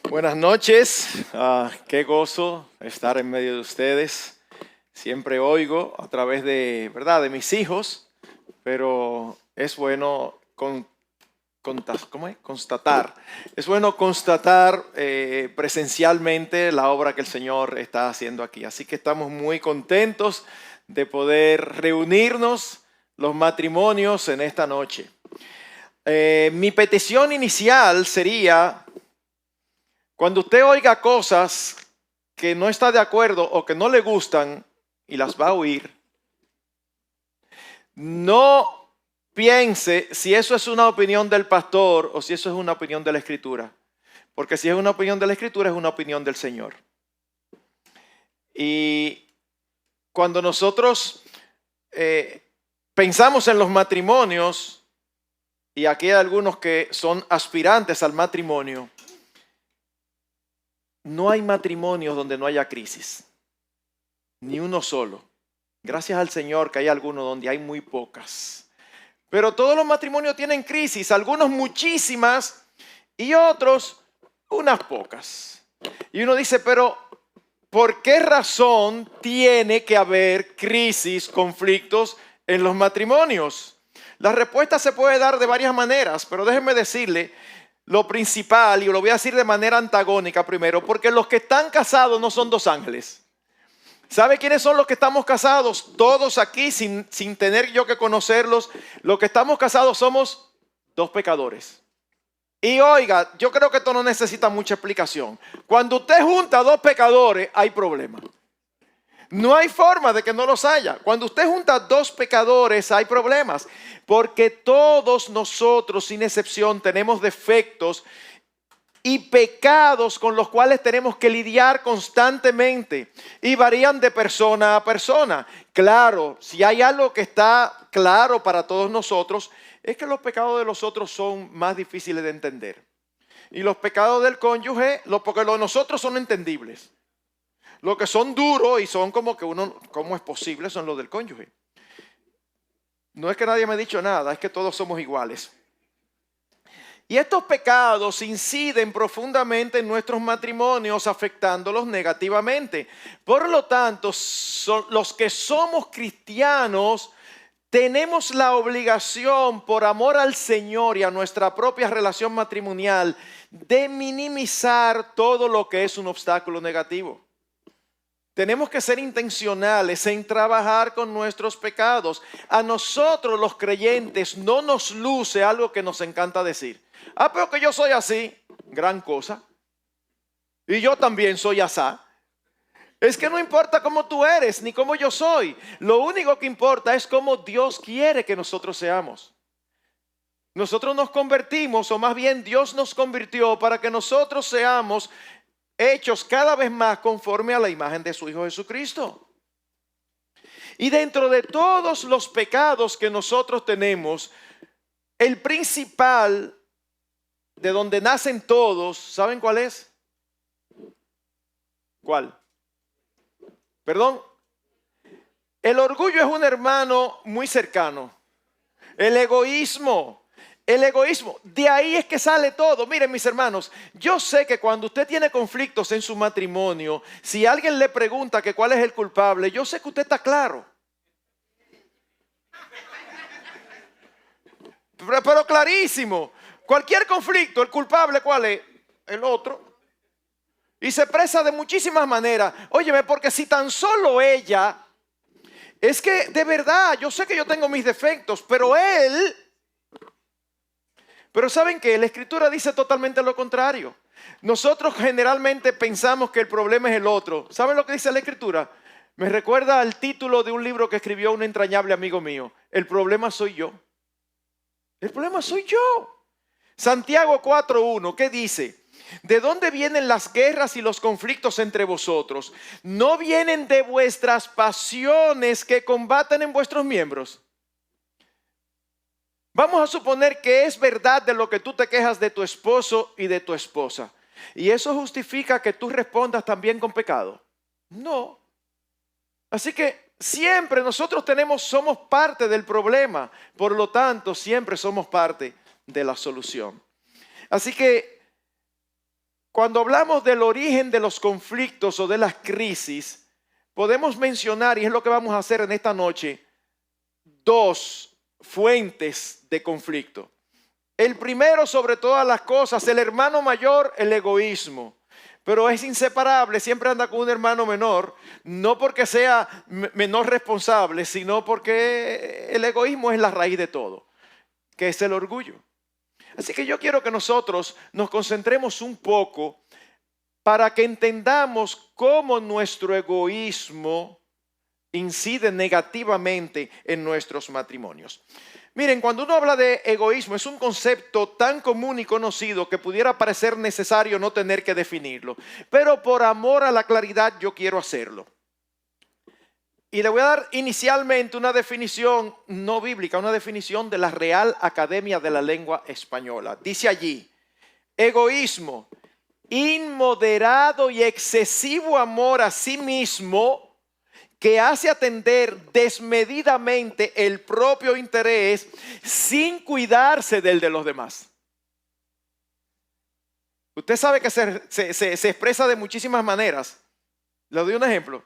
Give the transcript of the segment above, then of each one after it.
Buenas noches, qué gozo estar en medio de ustedes. Siempre oigo a través de, ¿verdad?, de mis hijos, pero es bueno constatar. Es bueno constatar presencialmente la obra que el Señor está haciendo aquí. Así que estamos muy contentos de poder reunirnos los matrimonios en esta noche. Mi petición inicial sería: cuando usted oiga cosas que no está de acuerdo o que no le gustan y las va a oír, no piense si eso es una opinión del pastor o si eso es una opinión de la Escritura. Porque si es una opinión de la Escritura, es una opinión del Señor. Y cuando nosotros pensamos en los matrimonios, y aquí hay algunos que son aspirantes al matrimonio, no hay matrimonios donde no haya crisis, ni uno solo. Gracias al Señor que hay algunos donde hay muy pocas. Pero todos los matrimonios tienen crisis, algunos muchísimas y otros unas pocas. Y uno dice, pero ¿por qué razón tiene que haber crisis, conflictos en los matrimonios? La respuesta se puede dar de varias maneras, pero déjenme decirle lo principal, y lo voy a decir de manera antagónica primero, porque los que están casados no son dos ángeles. ¿Sabe quiénes son los que estamos casados? Todos aquí, sin tener yo que conocerlos, los que estamos casados somos dos pecadores. Y oiga, yo creo que esto no necesita mucha explicación. Cuando usted junta a dos pecadores, hay problema. No hay forma de que no los haya. Cuando usted junta dos pecadores, hay problemas. Porque todos nosotros, sin excepción, tenemos defectos y pecados con los cuales tenemos que lidiar constantemente. Y varían de persona a persona. Claro, si hay algo que está claro para todos nosotros, es que los pecados de los otros son más difíciles de entender. Y los pecados del cónyuge, porque los de nosotros son entendibles. Los que son duros y son como que uno, ¿cómo es posible? Son los del cónyuge. No es que nadie me ha dicho nada, es que todos somos iguales. Y estos pecados inciden profundamente en nuestros matrimonios, afectándolos negativamente. Por lo tanto, los que somos cristianos tenemos la obligación, por amor al Señor y a nuestra propia relación matrimonial, de minimizar todo lo que es un obstáculo negativo. Tenemos que ser intencionales en trabajar con nuestros pecados. A nosotros los creyentes no nos luce algo que nos encanta decir. Pero que yo soy así, gran cosa. Y yo también soy asá. Es que no importa cómo tú eres ni cómo yo soy. Lo único que importa es cómo Dios quiere que nosotros seamos. Nosotros nos convertimos, o más bien Dios nos convirtió para que nosotros seamos hechos cada vez más conforme a la imagen de su Hijo Jesucristo. Y dentro de todos los pecados que nosotros tenemos, el principal, de donde nacen todos, ¿saben cuál es? ¿Cuál? Perdón. El orgullo es un hermano muy cercano. El egoísmo. De ahí es que sale todo. Miren, mis hermanos, yo sé que cuando usted tiene conflictos en su matrimonio, si alguien le pregunta que cuál es el culpable, yo sé que usted está claro. Pero clarísimo. Cualquier conflicto, el culpable, ¿cuál es? El otro. Y se expresa de muchísimas maneras. Óyeme, porque si tan solo ella, es que de verdad, yo sé que yo tengo mis defectos, pero él... Pero ¿saben qué? La Escritura dice totalmente lo contrario. Nosotros generalmente pensamos que el problema es el otro. ¿Saben lo que dice la Escritura? Me recuerda al título de un libro que escribió un entrañable amigo mío. El problema soy yo. El problema soy yo. Santiago 4:1, ¿qué dice? ¿De dónde vienen las guerras y los conflictos entre vosotros? ¿No vienen de vuestras pasiones que combaten en vuestros miembros? Vamos a suponer que es verdad de lo que tú te quejas de tu esposo y de tu esposa. ¿Y eso justifica que tú respondas también con pecado? No. Así que siempre nosotros somos parte del problema. Por lo tanto, siempre somos parte de la solución. Así que cuando hablamos del origen de los conflictos o de las crisis, podemos mencionar, y es lo que vamos a hacer en esta noche, dos fuentes de conflicto. El primero, sobre todas las cosas, el hermano mayor, el egoísmo. Pero es inseparable, siempre anda con un hermano menor, no porque sea menor responsable, sino porque el egoísmo es la raíz de todo, que es el orgullo. Así que yo quiero que nosotros nos concentremos un poco para que entendamos cómo nuestro egoísmo incide negativamente en nuestros matrimonios. Miren, cuando uno habla de egoísmo, es un concepto tan común y conocido que pudiera parecer necesario no tener que definirlo. Pero por amor a la claridad yo quiero hacerlo. Y le voy a dar inicialmente una definición no bíblica, una definición de la Real Academia de la Lengua Española. Dice allí, egoísmo, inmoderado y excesivo amor a sí mismo, que hace atender desmedidamente el propio interés sin cuidarse del de los demás. Usted sabe que se expresa de muchísimas maneras. Le doy un ejemplo.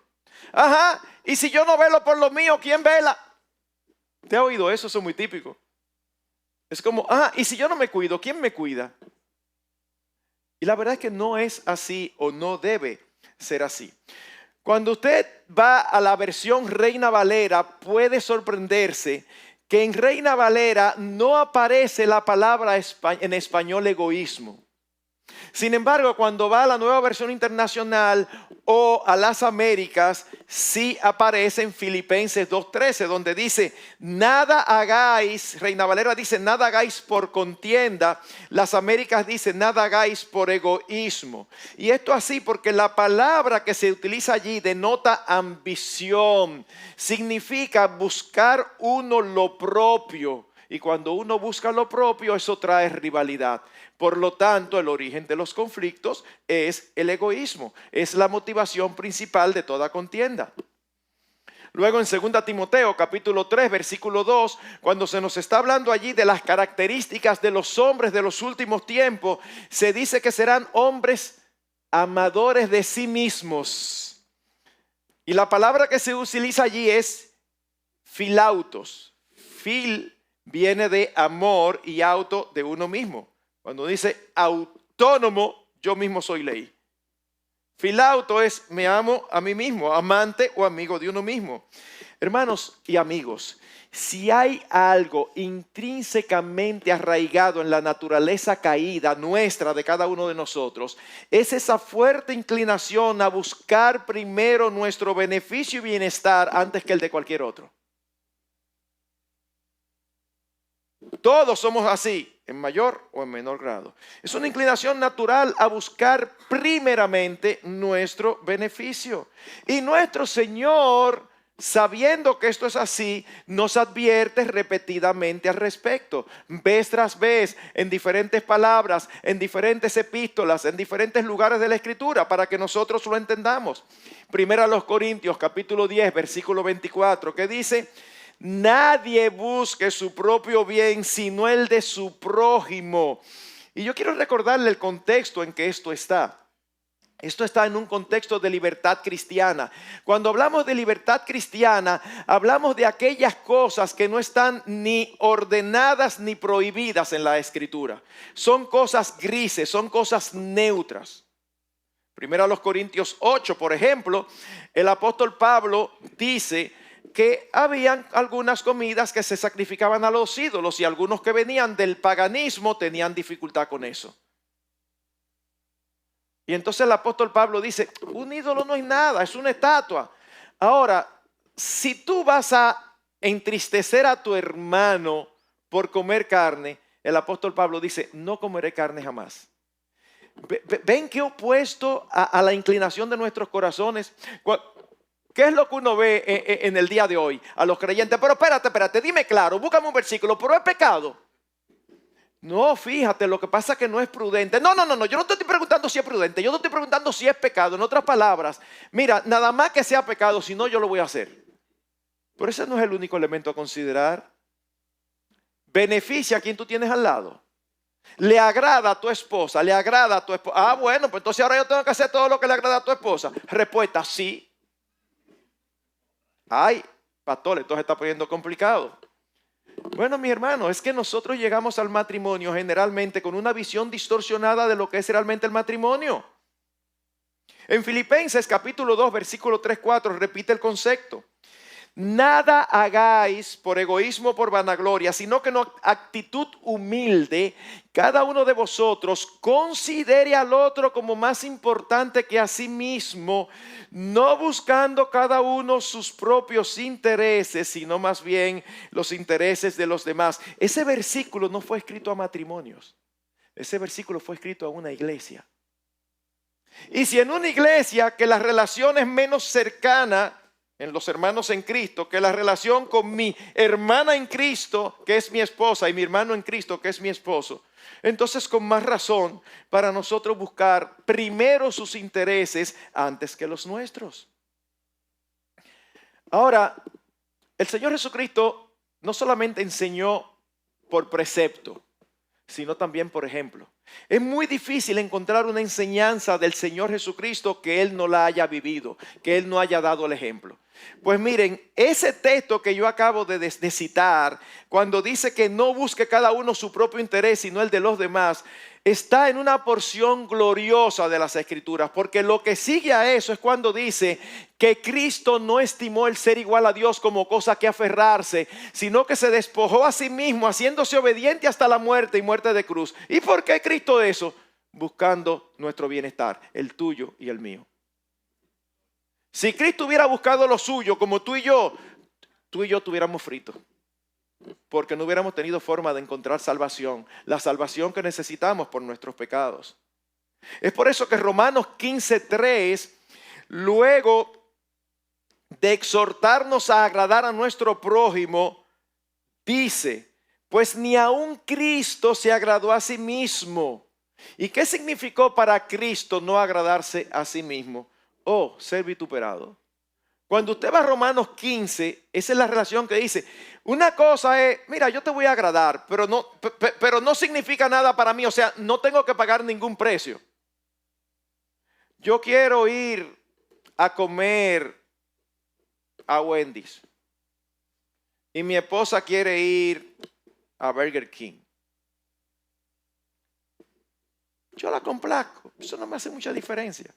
Ajá, y si yo no velo por lo mío, ¿quién vela? ¿Te ha oído eso? Eso es muy típico. Es como, y si yo no me cuido, ¿quién me cuida? Y la verdad es que no es así o no debe ser así. Cuando usted va a la versión Reina Valera, puede sorprenderse que en Reina Valera no aparece la palabra en español egoísmo. Sin embargo, cuando va a la Nueva Versión Internacional o a las Américas, sí aparece en Filipenses 2:13, donde dice, nada hagáis, Reina Valera dice, nada hagáis por contienda, las Américas dicen, nada hagáis por egoísmo. Y esto así porque la palabra que se utiliza allí denota ambición, significa buscar uno lo propio. Y cuando uno busca lo propio, eso trae rivalidad. Por lo tanto, el origen de los conflictos es el egoísmo. Es la motivación principal de toda contienda. Luego en 2 Timoteo capítulo 3 versículo 2, cuando se nos está hablando allí de las características de los hombres de los últimos tiempos, se dice que serán hombres amadores de sí mismos. Y la palabra que se utiliza allí es filautos. Fil viene de amor y auto de uno mismo. Cuando dice autónomo, yo mismo soy ley. Filauto es me amo a mí mismo, amante o amigo de uno mismo. Hermanos y amigos, si hay algo intrínsecamente arraigado en la naturaleza caída nuestra de cada uno de nosotros, es esa fuerte inclinación a buscar primero nuestro beneficio y bienestar antes que el de cualquier otro. Todos somos así, en mayor o en menor grado. Es una inclinación natural a buscar primeramente nuestro beneficio. Y nuestro Señor, sabiendo que esto es así, nos advierte repetidamente al respecto. Vez tras vez, en diferentes palabras, en diferentes epístolas, en diferentes lugares de la Escritura, para que nosotros lo entendamos. Primera a los Corintios, capítulo 10, versículo 24, que dice... Nadie busque su propio bien, sino el de su prójimo. Y yo quiero recordarle el contexto en que esto está. Esto está en un contexto de libertad cristiana. Cuando hablamos de libertad cristiana, hablamos de aquellas cosas que no están ni ordenadas ni prohibidas en la Escritura. Son cosas grises, son cosas neutras. Primero a los Corintios 8, por ejemplo, el apóstol Pablo dice que habían algunas comidas que se sacrificaban a los ídolos y algunos que venían del paganismo tenían dificultad con eso. Y entonces el apóstol Pablo dice, un ídolo no es nada, es una estatua. Ahora, si tú vas a entristecer a tu hermano por comer carne, el apóstol Pablo dice, no comeré carne jamás. ¿Ven qué opuesto a la inclinación de nuestros corazones? ¿Qué es lo que uno ve en el día de hoy a los creyentes? Pero espérate, dime claro, búscame un versículo, pero es pecado. No, fíjate, lo que pasa es que no es prudente. No, yo no te estoy preguntando si es prudente, yo te estoy preguntando si es pecado. En otras palabras, mira, nada más que sea pecado, si no yo lo voy a hacer. Pero ese no es el único elemento a considerar. Beneficia a quien tú tienes al lado. ¿Le agrada a tu esposa? ¿Le agrada a tu esposa? Ah, bueno, pues entonces ahora yo tengo que hacer todo lo que le agrada a tu esposa. Respuesta, sí. Ay, pastor, esto se está poniendo complicado. Bueno, mi hermano, es que nosotros llegamos al matrimonio generalmente con una visión distorsionada de lo que es realmente el matrimonio. En Filipenses capítulo 2, versículo 3-4 repite el concepto. Nada hagáis por egoísmo o por vanagloria, sino que en actitud humilde, cada uno de vosotros considere al otro como más importante que a sí mismo, no buscando cada uno sus propios intereses, sino más bien los intereses de los demás. Ese versículo no fue escrito a matrimonios, ese versículo fue escrito a una iglesia. Y si en una iglesia que la relación es menos cercana en los hermanos en Cristo, que la relación con mi hermana en Cristo, que es mi esposa, y mi hermano en Cristo, que es mi esposo, entonces con más razón para nosotros buscar primero sus intereses antes que los nuestros. Ahora, el Señor Jesucristo no solamente enseñó por precepto, sino también por ejemplo. Es muy difícil encontrar una enseñanza del Señor Jesucristo que Él no la haya vivido, que Él no haya dado el ejemplo. Pues miren, ese texto que yo acabo de citar, cuando dice que no busque cada uno su propio interés, sino el de los demás, está en una porción gloriosa de las Escrituras, porque lo que sigue a eso es cuando dice que Cristo no estimó el ser igual a Dios como cosa que aferrarse, sino que se despojó a sí mismo, haciéndose obediente hasta la muerte y muerte de cruz. ¿Y por qué Cristo eso? Buscando nuestro bienestar, el tuyo y el mío. Si Cristo hubiera buscado lo suyo como tú y yo estuviéramos fritos. Porque no hubiéramos tenido forma de encontrar salvación, la salvación que necesitamos por nuestros pecados. Es por eso que Romanos 15:3, luego de exhortarnos a agradar a nuestro prójimo, dice, pues ni aun Cristo se agradó a sí mismo. ¿Y qué significó para Cristo no agradarse a sí mismo? O ser vituperado. Cuando usted va a Romanos 15, esa es la relación que dice. Una cosa es, mira, yo te voy a agradar, pero no significa nada para mí. O sea, no tengo que pagar ningún precio. Yo quiero ir a comer a Wendy's. Y mi esposa quiere ir a Burger King. Yo la complazco. Eso no me hace mucha diferencia.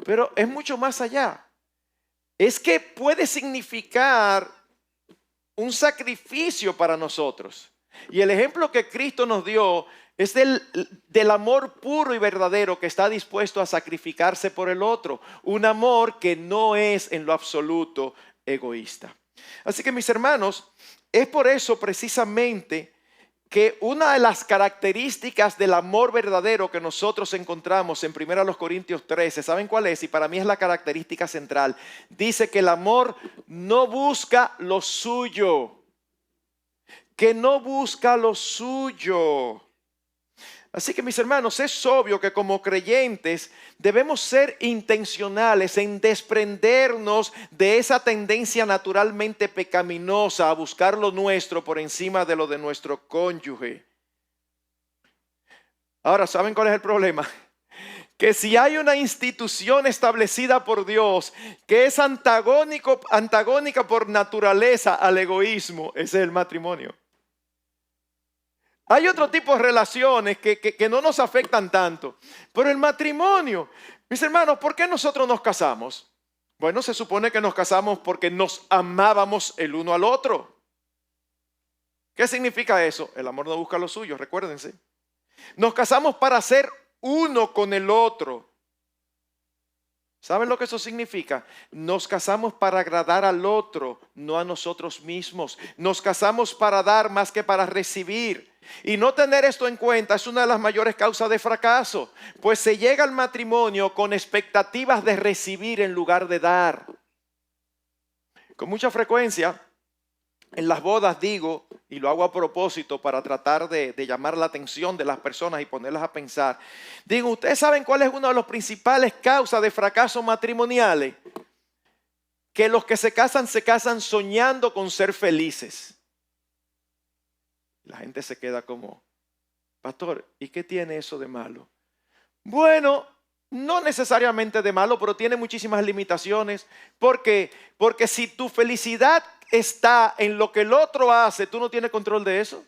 Pero es mucho más allá. Es que puede significar un sacrificio para nosotros. Y el ejemplo que Cristo nos dio es del amor puro y verdadero que está dispuesto a sacrificarse por el otro. Un amor que no es en lo absoluto egoísta. Así que mis hermanos, es por eso precisamente que una de las características del amor verdadero que nosotros encontramos en 1 Corintios 13, ¿saben cuál es? Y para mí es la característica central. Dice que el amor no busca lo suyo. Que no busca lo suyo. Así que mis hermanos, es obvio que como creyentes debemos ser intencionales en desprendernos de esa tendencia naturalmente pecaminosa a buscar lo nuestro por encima de lo de nuestro cónyuge. Ahora, ¿saben cuál es el problema? Que si hay una institución establecida por Dios que es antagónica por naturaleza al egoísmo, ese es el matrimonio. Hay otro tipo de relaciones que no nos afectan tanto. Pero el matrimonio, mis hermanos, ¿por qué nosotros nos casamos? Bueno, se supone que nos casamos porque nos amábamos el uno al otro. ¿Qué significa eso? El amor no busca lo suyo, recuérdense. Nos casamos para ser uno con el otro. ¿Saben lo que eso significa? Nos casamos para agradar al otro, no a nosotros mismos. Nos casamos para dar más que para recibir. Y no tener esto en cuenta es una de las mayores causas de fracaso, pues se llega al matrimonio con expectativas de recibir en lugar de dar. Con mucha frecuencia en las bodas digo, y lo hago a propósito para tratar de llamar la atención de las personas y ponerlas a pensar. Digo, ¿ustedes saben cuál es una de las principales causas de fracaso matrimoniales? Que los que se casan soñando con ser felices. La gente se queda como, Pastor, ¿y qué tiene eso de malo? Bueno, no necesariamente de malo, pero tiene muchísimas limitaciones. ¿Por qué? Porque si tu felicidad está en lo que el otro hace, tú no tienes control de eso.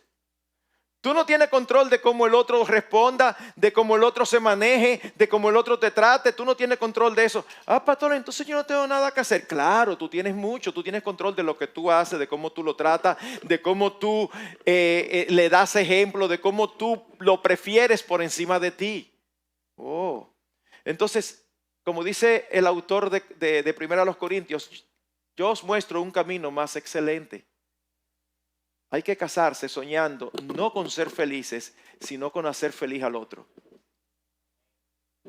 Tú no tienes control de cómo el otro responda, de cómo el otro se maneje, de cómo el otro te trate. Tú no tienes control de eso. Ah, pastor, entonces yo no tengo nada que hacer. Claro, tú tienes mucho. Tú tienes control de lo que tú haces, de cómo tú lo tratas, de cómo tú le das ejemplo, de cómo tú lo prefieres por encima de ti. Oh. Entonces, como dice el autor de Primera a los Corintios, yo os muestro un camino más excelente. Hay que casarse soñando no con ser felices, sino con hacer feliz al otro.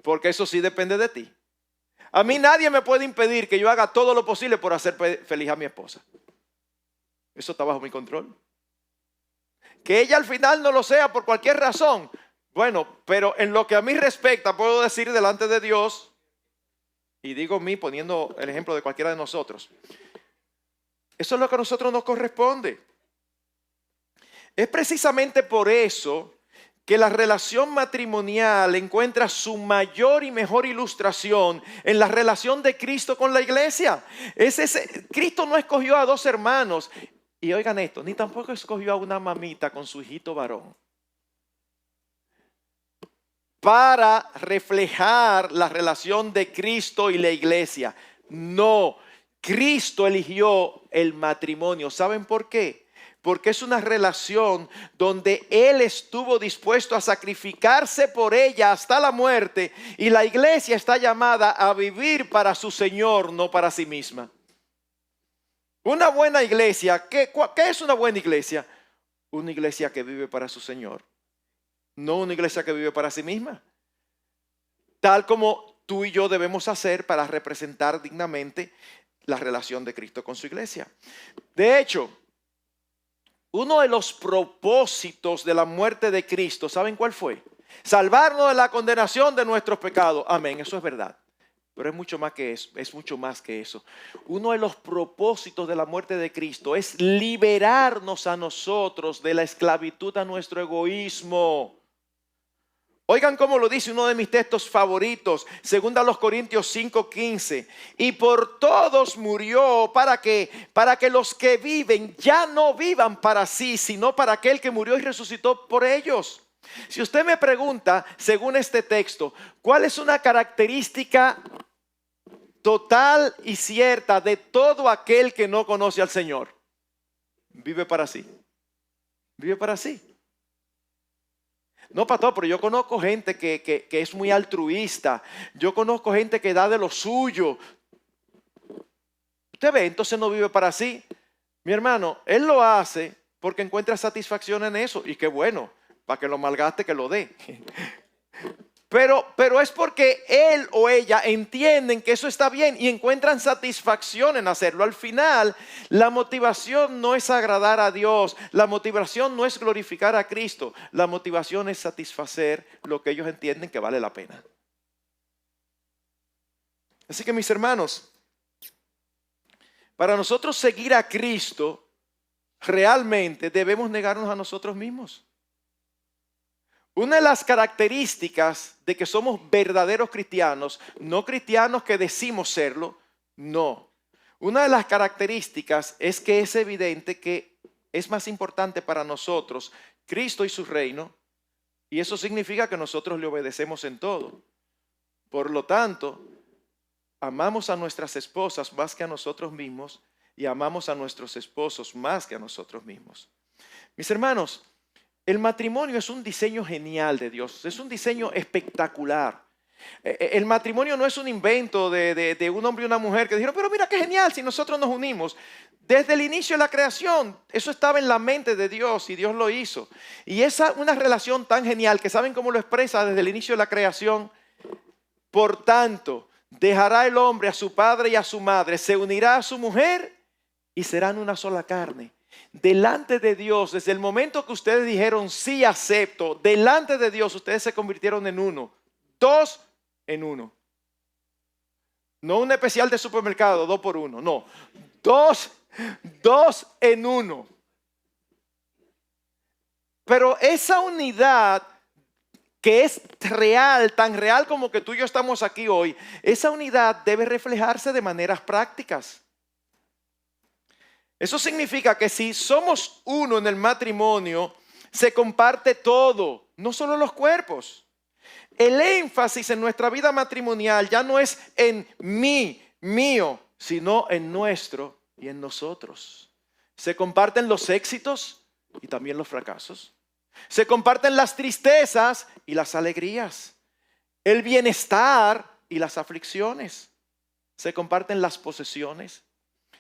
Porque eso sí depende de ti. A mí nadie me puede impedir que yo haga todo lo posible por hacer feliz a mi esposa. Eso está bajo mi control. Que ella al final no lo sea por cualquier razón. Bueno, pero en lo que a mí respecta, puedo decir delante de Dios, y digo mí poniendo el ejemplo de cualquiera de nosotros, eso es lo que a nosotros nos corresponde. Es precisamente por eso que la relación matrimonial encuentra su mayor y mejor ilustración en la relación de Cristo con la iglesia. Cristo no escogió a dos hermanos, y oigan esto, ni tampoco escogió a una mamita con su hijito varón, para reflejar la relación de Cristo y la iglesia. No, Cristo eligió el matrimonio. ¿Saben por qué? Porque es una relación donde Él estuvo dispuesto a sacrificarse por ella hasta la muerte, y la iglesia está llamada a vivir para su Señor, no para sí misma. Una buena iglesia, ¿qué es una buena iglesia? Una iglesia que vive para su Señor, no una iglesia que vive para sí misma. Tal como tú y yo debemos hacer para representar dignamente la relación de Cristo con su iglesia. De hecho, uno de los propósitos de la muerte de Cristo, ¿saben cuál fue? Salvarnos de la condenación de nuestros pecados. Amén, eso es verdad. Pero es mucho más que eso, es mucho más que eso. Uno de los propósitos de la muerte de Cristo es liberarnos a nosotros de la esclavitud a nuestro egoísmo. Oigan cómo lo dice uno de mis textos favoritos, 2 Corintios 5:15. Y por todos murió para que los que viven ya no vivan para sí, sino para aquel que murió y resucitó por ellos. Si usted me pregunta, según este texto, ¿cuál es una característica total y cierta de todo aquel que no conoce al Señor? Vive para sí. Vive para sí. No, pastor, pero yo conozco gente que es muy altruista. Yo conozco gente que da de lo suyo. Usted ve, entonces no vive para sí. Mi hermano, él lo hace porque encuentra satisfacción en eso. Y qué bueno, para que lo malgaste, que lo dé. Pero es porque él o ella entienden que eso está bien y encuentran satisfacción en hacerlo. Al final, la motivación no es agradar a Dios. La motivación no es glorificar a Cristo. La motivación es satisfacer lo que ellos entienden que vale la pena. Así que mis hermanos, para nosotros seguir a Cristo, realmente debemos negarnos a nosotros mismos. Una de las características de que somos verdaderos cristianos, no cristianos que decimos serlo, no. Una de las características es que es evidente que es más importante para nosotros Cristo y su reino, y eso significa que nosotros le obedecemos en todo. Por lo tanto, amamos a nuestras esposas más que a nosotros mismos y amamos a nuestros esposos más que a nosotros mismos. Mis hermanos, el matrimonio es un diseño genial de Dios, es un diseño espectacular. El matrimonio no es un invento de un hombre y una mujer que dijeron, pero mira qué genial si nosotros nos unimos. Desde el inicio de la creación, eso estaba en la mente de Dios y Dios lo hizo. Y esa una relación tan genial que ¿saben cómo lo expresa desde el inicio de la creación? Por tanto, dejará el hombre a su padre y a su madre, se unirá a su mujer y serán una sola carne. Delante de Dios, desde el momento que ustedes dijeron sí acepto, delante de Dios ustedes se convirtieron en uno, dos en uno. No un especial de supermercado, 2 por 1, no, dos en uno. Pero esa unidad que es real, tan real como que tú y yo estamos aquí hoy, esa unidad debe reflejarse de maneras prácticas. Eso significa que si somos uno en el matrimonio, se comparte todo, no solo los cuerpos. El énfasis en nuestra vida matrimonial ya no es en mí, mío, sino en nuestro y en nosotros. Se comparten los éxitos y también los fracasos. Se comparten las tristezas y las alegrías, el bienestar y las aflicciones. Se comparten las posesiones,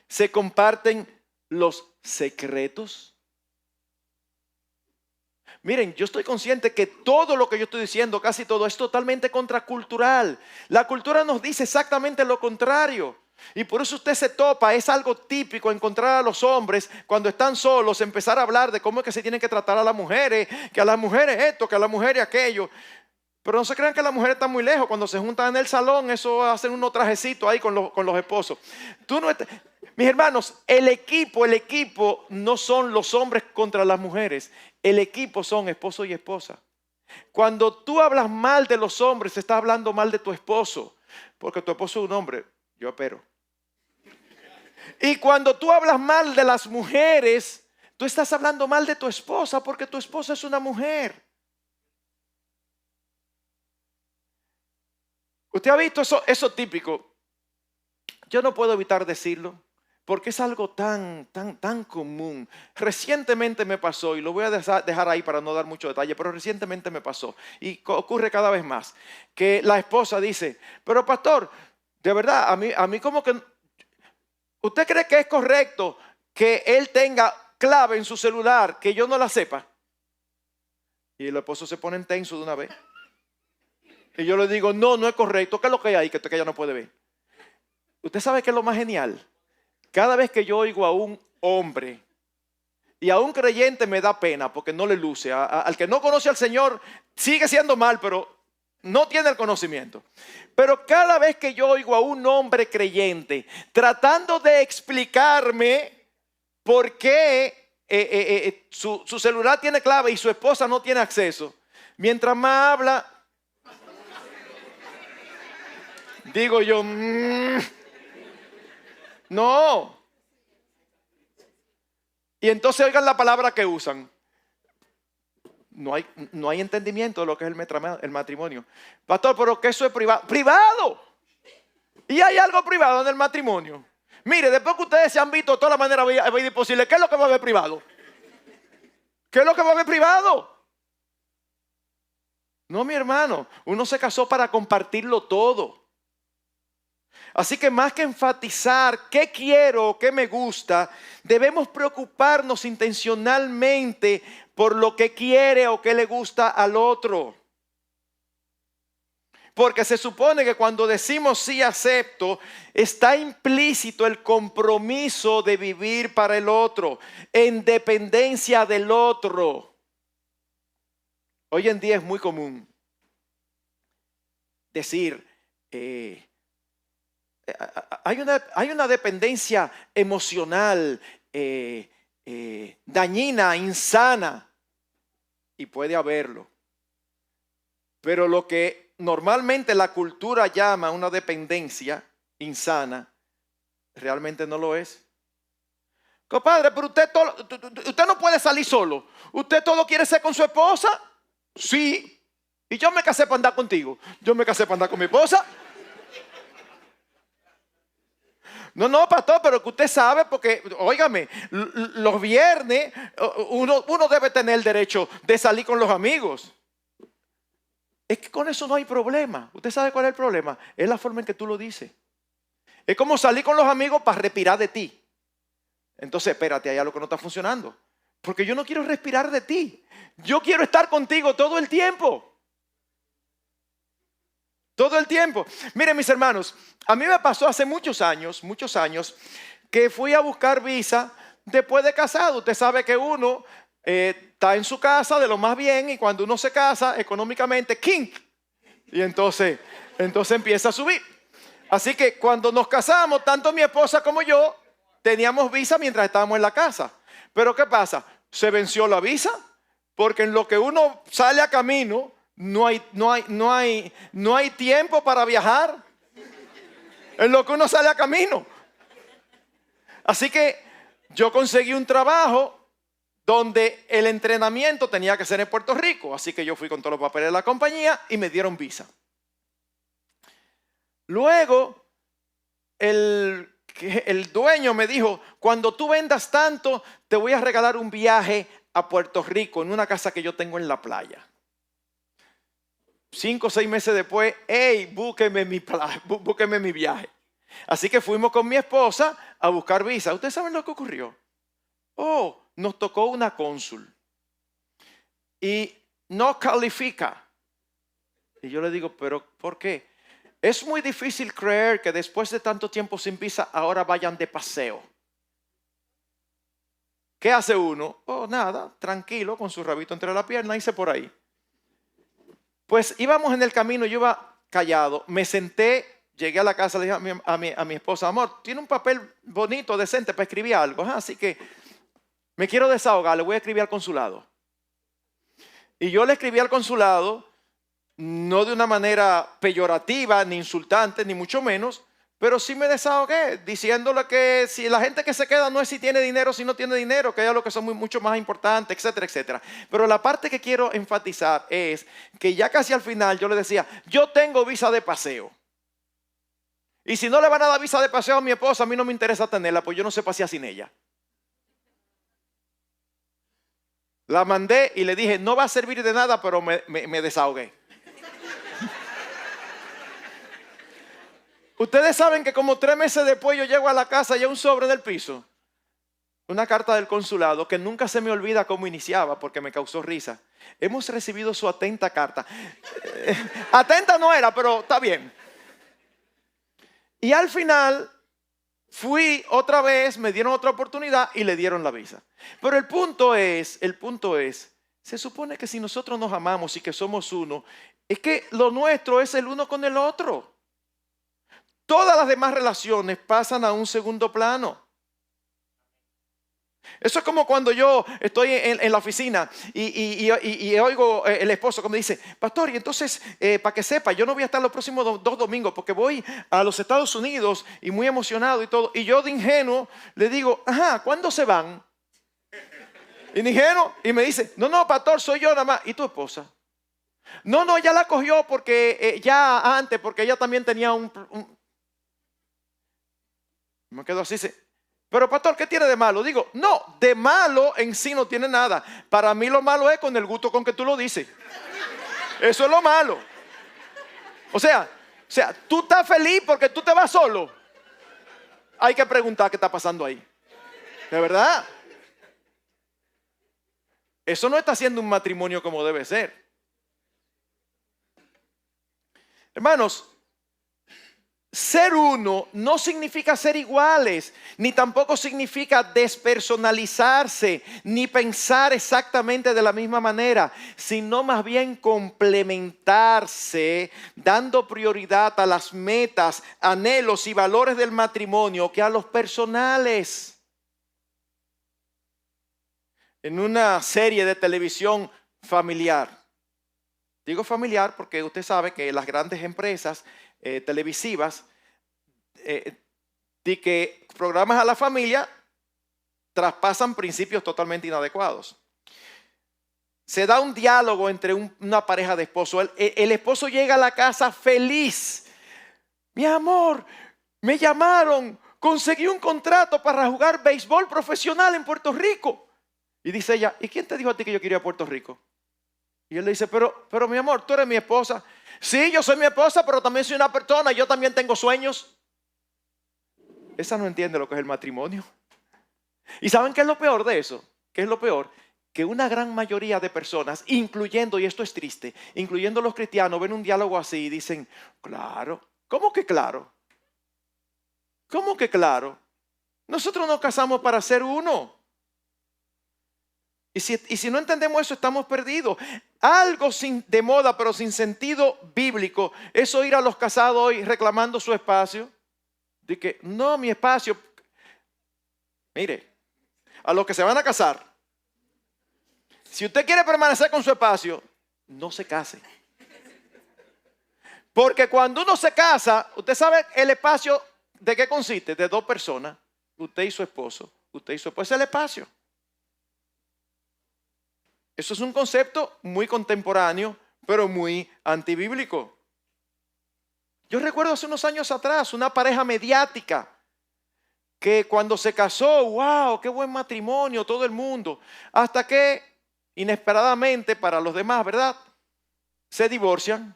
se comparten los secretos. Miren, yo estoy consciente que todo lo que yo estoy diciendo, casi todo, es totalmente contracultural. La cultura nos dice exactamente lo contrario. Y por eso usted se topa, es algo típico encontrar a los hombres cuando están solos, empezar a hablar de cómo es que se tienen que tratar a las mujeres, que a las mujeres esto, que a las mujeres aquello. Pero no se crean que las mujeres están muy lejos. Cuando se juntan en el salón, eso hacen unos trajecitos ahí con los esposos. Mis hermanos, el equipo no son los hombres contra las mujeres. El equipo son esposo y esposa. Cuando tú hablas mal de los hombres, estás hablando mal de tu esposo. Porque tu esposo es un hombre, yo espero. Y cuando tú hablas mal de las mujeres, tú estás hablando mal de tu esposa porque tu esposa es una mujer. Usted ha visto eso típico. Yo no puedo evitar decirlo porque es algo tan común. Recientemente me pasó, y lo voy a dejar ahí para no dar mucho detalle, pero recientemente me pasó y ocurre cada vez más, que la esposa dice, pero pastor, de verdad, a mí como que, ¿usted cree que es correcto que él tenga clave en su celular que yo no la sepa? Y el esposo se pone tenso de una vez. Y yo le digo, no es correcto. ¿Qué es lo que hay ahí que ella no puede ver? ¿Usted sabe qué es lo más genial? Cada vez que yo oigo a un hombre, y a un creyente me da pena porque no le luce. Al que no conoce al Señor sigue siendo mal, pero no tiene el conocimiento. Pero cada vez que yo oigo a un hombre creyente tratando de explicarme por qué su celular tiene clave y su esposa no tiene acceso, mientras más habla, digo yo, no. Y entonces oigan la palabra que usan. No hay entendimiento de lo que es el matrimonio. Pastor, pero que eso es privado. ¡Privado! Y hay algo privado en el matrimonio. Mire, después que ustedes se han visto de toda la manera posible, ¿qué es lo que va a haber privado? ¿Qué es lo que va a haber privado? No, mi hermano, uno se casó para compartirlo todo. Así que más que enfatizar qué quiero, qué me gusta, debemos preocuparnos intencionalmente por lo que quiere o qué le gusta al otro. Porque se supone que cuando decimos sí acepto, está implícito el compromiso de vivir para el otro, en dependencia del otro. Hoy en día es muy común decir, hay una dependencia emocional dañina, insana, y puede haberlo. Pero lo que normalmente la cultura llama una dependencia insana, realmente no lo es. Compadre, pero usted no puede salir solo. ¿Usted todo quiere ser con su esposa? Sí. Y yo me casé para andar contigo. Yo me casé para andar con mi esposa. No, pastor, pero que usted sabe, porque, óigame, los viernes uno debe tener el derecho de salir con los amigos. Es que con eso no hay problema. ¿Usted sabe cuál es el problema? Es la forma en que tú lo dices. Es como salir con los amigos para respirar de ti. Entonces, espérate, hay algo que no está funcionando. Porque yo no quiero respirar de ti. Yo quiero estar contigo todo el tiempo. Todo el tiempo. Miren, mis hermanos, a mí me pasó hace muchos años, que fui a buscar visa después de casado. Usted sabe que uno está en su casa de lo más bien, y cuando uno se casa económicamente, ¡king! Y entonces empieza a subir. Así que cuando nos casamos, tanto mi esposa como yo teníamos visa mientras estábamos en la casa. Pero ¿qué pasa? Se venció la visa, porque en lo que uno sale a camino, no hay tiempo para viajar. En lo que uno sale a camino. Así que yo conseguí un trabajo donde el entrenamiento tenía que ser en Puerto Rico. Así que yo fui con todos los papeles de la compañía y me dieron visa. Luego, el dueño me dijo, cuando tú vendas tanto, te voy a regalar un viaje a Puerto Rico en una casa que yo tengo en la playa. 5 o 6 meses después, hey, búsqueme mi viaje. Así que fuimos con mi esposa a buscar visa. ¿Ustedes saben lo que ocurrió? Oh, nos tocó una cónsul y no califica. Y yo le digo, ¿pero por qué? Es muy difícil creer que después de tanto tiempo sin visa ahora vayan de paseo. ¿Qué hace uno? Oh, nada, tranquilo, con su rabito entre la pierna, hice por ahí. Pues íbamos en el camino, yo iba callado, me senté, llegué a la casa, le dije a mi esposa, amor, tiene un papel bonito, decente para escribir algo, así que me quiero desahogar, le voy a escribir al consulado. Y yo le escribí al consulado, no de una manera peyorativa, ni insultante, ni mucho menos, pero sí me desahogué, diciéndole que si la gente que se queda no es si tiene dinero, si no tiene dinero, que hay lo que son mucho más importantes, etcétera, etcétera. Pero la parte que quiero enfatizar es que ya casi al final yo le decía, yo tengo visa de paseo. Y si no le van a dar visa de paseo a mi esposa, a mí no me interesa tenerla, pues yo no sé pasear sin ella. La mandé y le dije, no va a servir de nada, pero me desahogué. Ustedes saben que como 3 meses después yo llego a la casa y hay un sobre en el piso. Una carta del consulado que nunca se me olvida cómo iniciaba porque me causó risa. Hemos recibido su atenta carta. Atenta no era, pero está bien. Y al final fui otra vez, me dieron otra oportunidad y le dieron la visa. Pero el punto es, se supone que si nosotros nos amamos y que somos uno, es que lo nuestro es el uno con el otro. Todas las demás relaciones pasan a un segundo plano. Eso es como cuando yo estoy en la oficina y oigo el esposo que me dice, pastor, y entonces, para que sepa, yo no voy a estar los próximos 2 domingos porque voy a los Estados Unidos y muy emocionado y todo. Y yo de ingenuo le digo, ajá, ¿cuándo se van? Y de ingenuo, y me dice, no, pastor, soy yo nada más. ¿Y tu esposa? No, ella la cogió porque ya antes, porque ella también tenía Me quedo así, pero pastor, ¿qué tiene de malo? Digo, no, de malo en sí no tiene nada. Para mí lo malo es con el gusto con que tú lo dices. Eso es lo malo. O sea, tú estás feliz porque tú te vas solo. Hay que preguntar qué está pasando ahí. ¿De verdad? Eso no está siendo un matrimonio como debe ser. Hermanos, ser uno no significa ser iguales, ni tampoco significa despersonalizarse, ni pensar exactamente de la misma manera, sino más bien complementarse, dando prioridad a las metas, anhelos y valores del matrimonio que a los personales. En una serie de televisión familiar, digo familiar porque usted sabe que las grandes empresas televisivas de que programas a la familia traspasan principios totalmente inadecuados. Se da un diálogo entre una pareja de esposos. El esposo llega a la casa feliz. Mi amor, me llamaron, conseguí un contrato para jugar béisbol profesional en Puerto Rico. Y dice ella, ¿y quién te dijo a ti que yo quería ir a Puerto Rico? Y él le dice, pero mi amor, tú eres mi esposa. Sí, yo soy mi esposa, pero también soy una persona. Yo también tengo sueños. Esa no entiende lo que es el matrimonio. ¿Y saben qué es lo peor de eso? ¿Qué es lo peor? Que una gran mayoría de personas, incluyendo, y esto es triste, incluyendo los cristianos, ven un diálogo así y dicen, claro. ¿Cómo que claro? ¿Cómo que claro? Nosotros nos casamos para ser uno. Y si no entendemos eso, estamos perdidos. Algo de moda, pero sin sentido bíblico, es oír a los casados hoy reclamando su espacio. De que, no, mi espacio. Mire, a los que se van a casar, si usted quiere permanecer con su espacio, no se case. Porque cuando uno se casa, usted sabe el espacio de qué consiste, de dos personas, usted y su esposo, usted y su esposa, es el espacio. Eso es un concepto muy contemporáneo, pero muy antibíblico. Yo recuerdo hace unos años atrás una pareja mediática que cuando se casó, wow, qué buen matrimonio, todo el mundo, hasta que inesperadamente para los demás, ¿verdad?, se divorcian.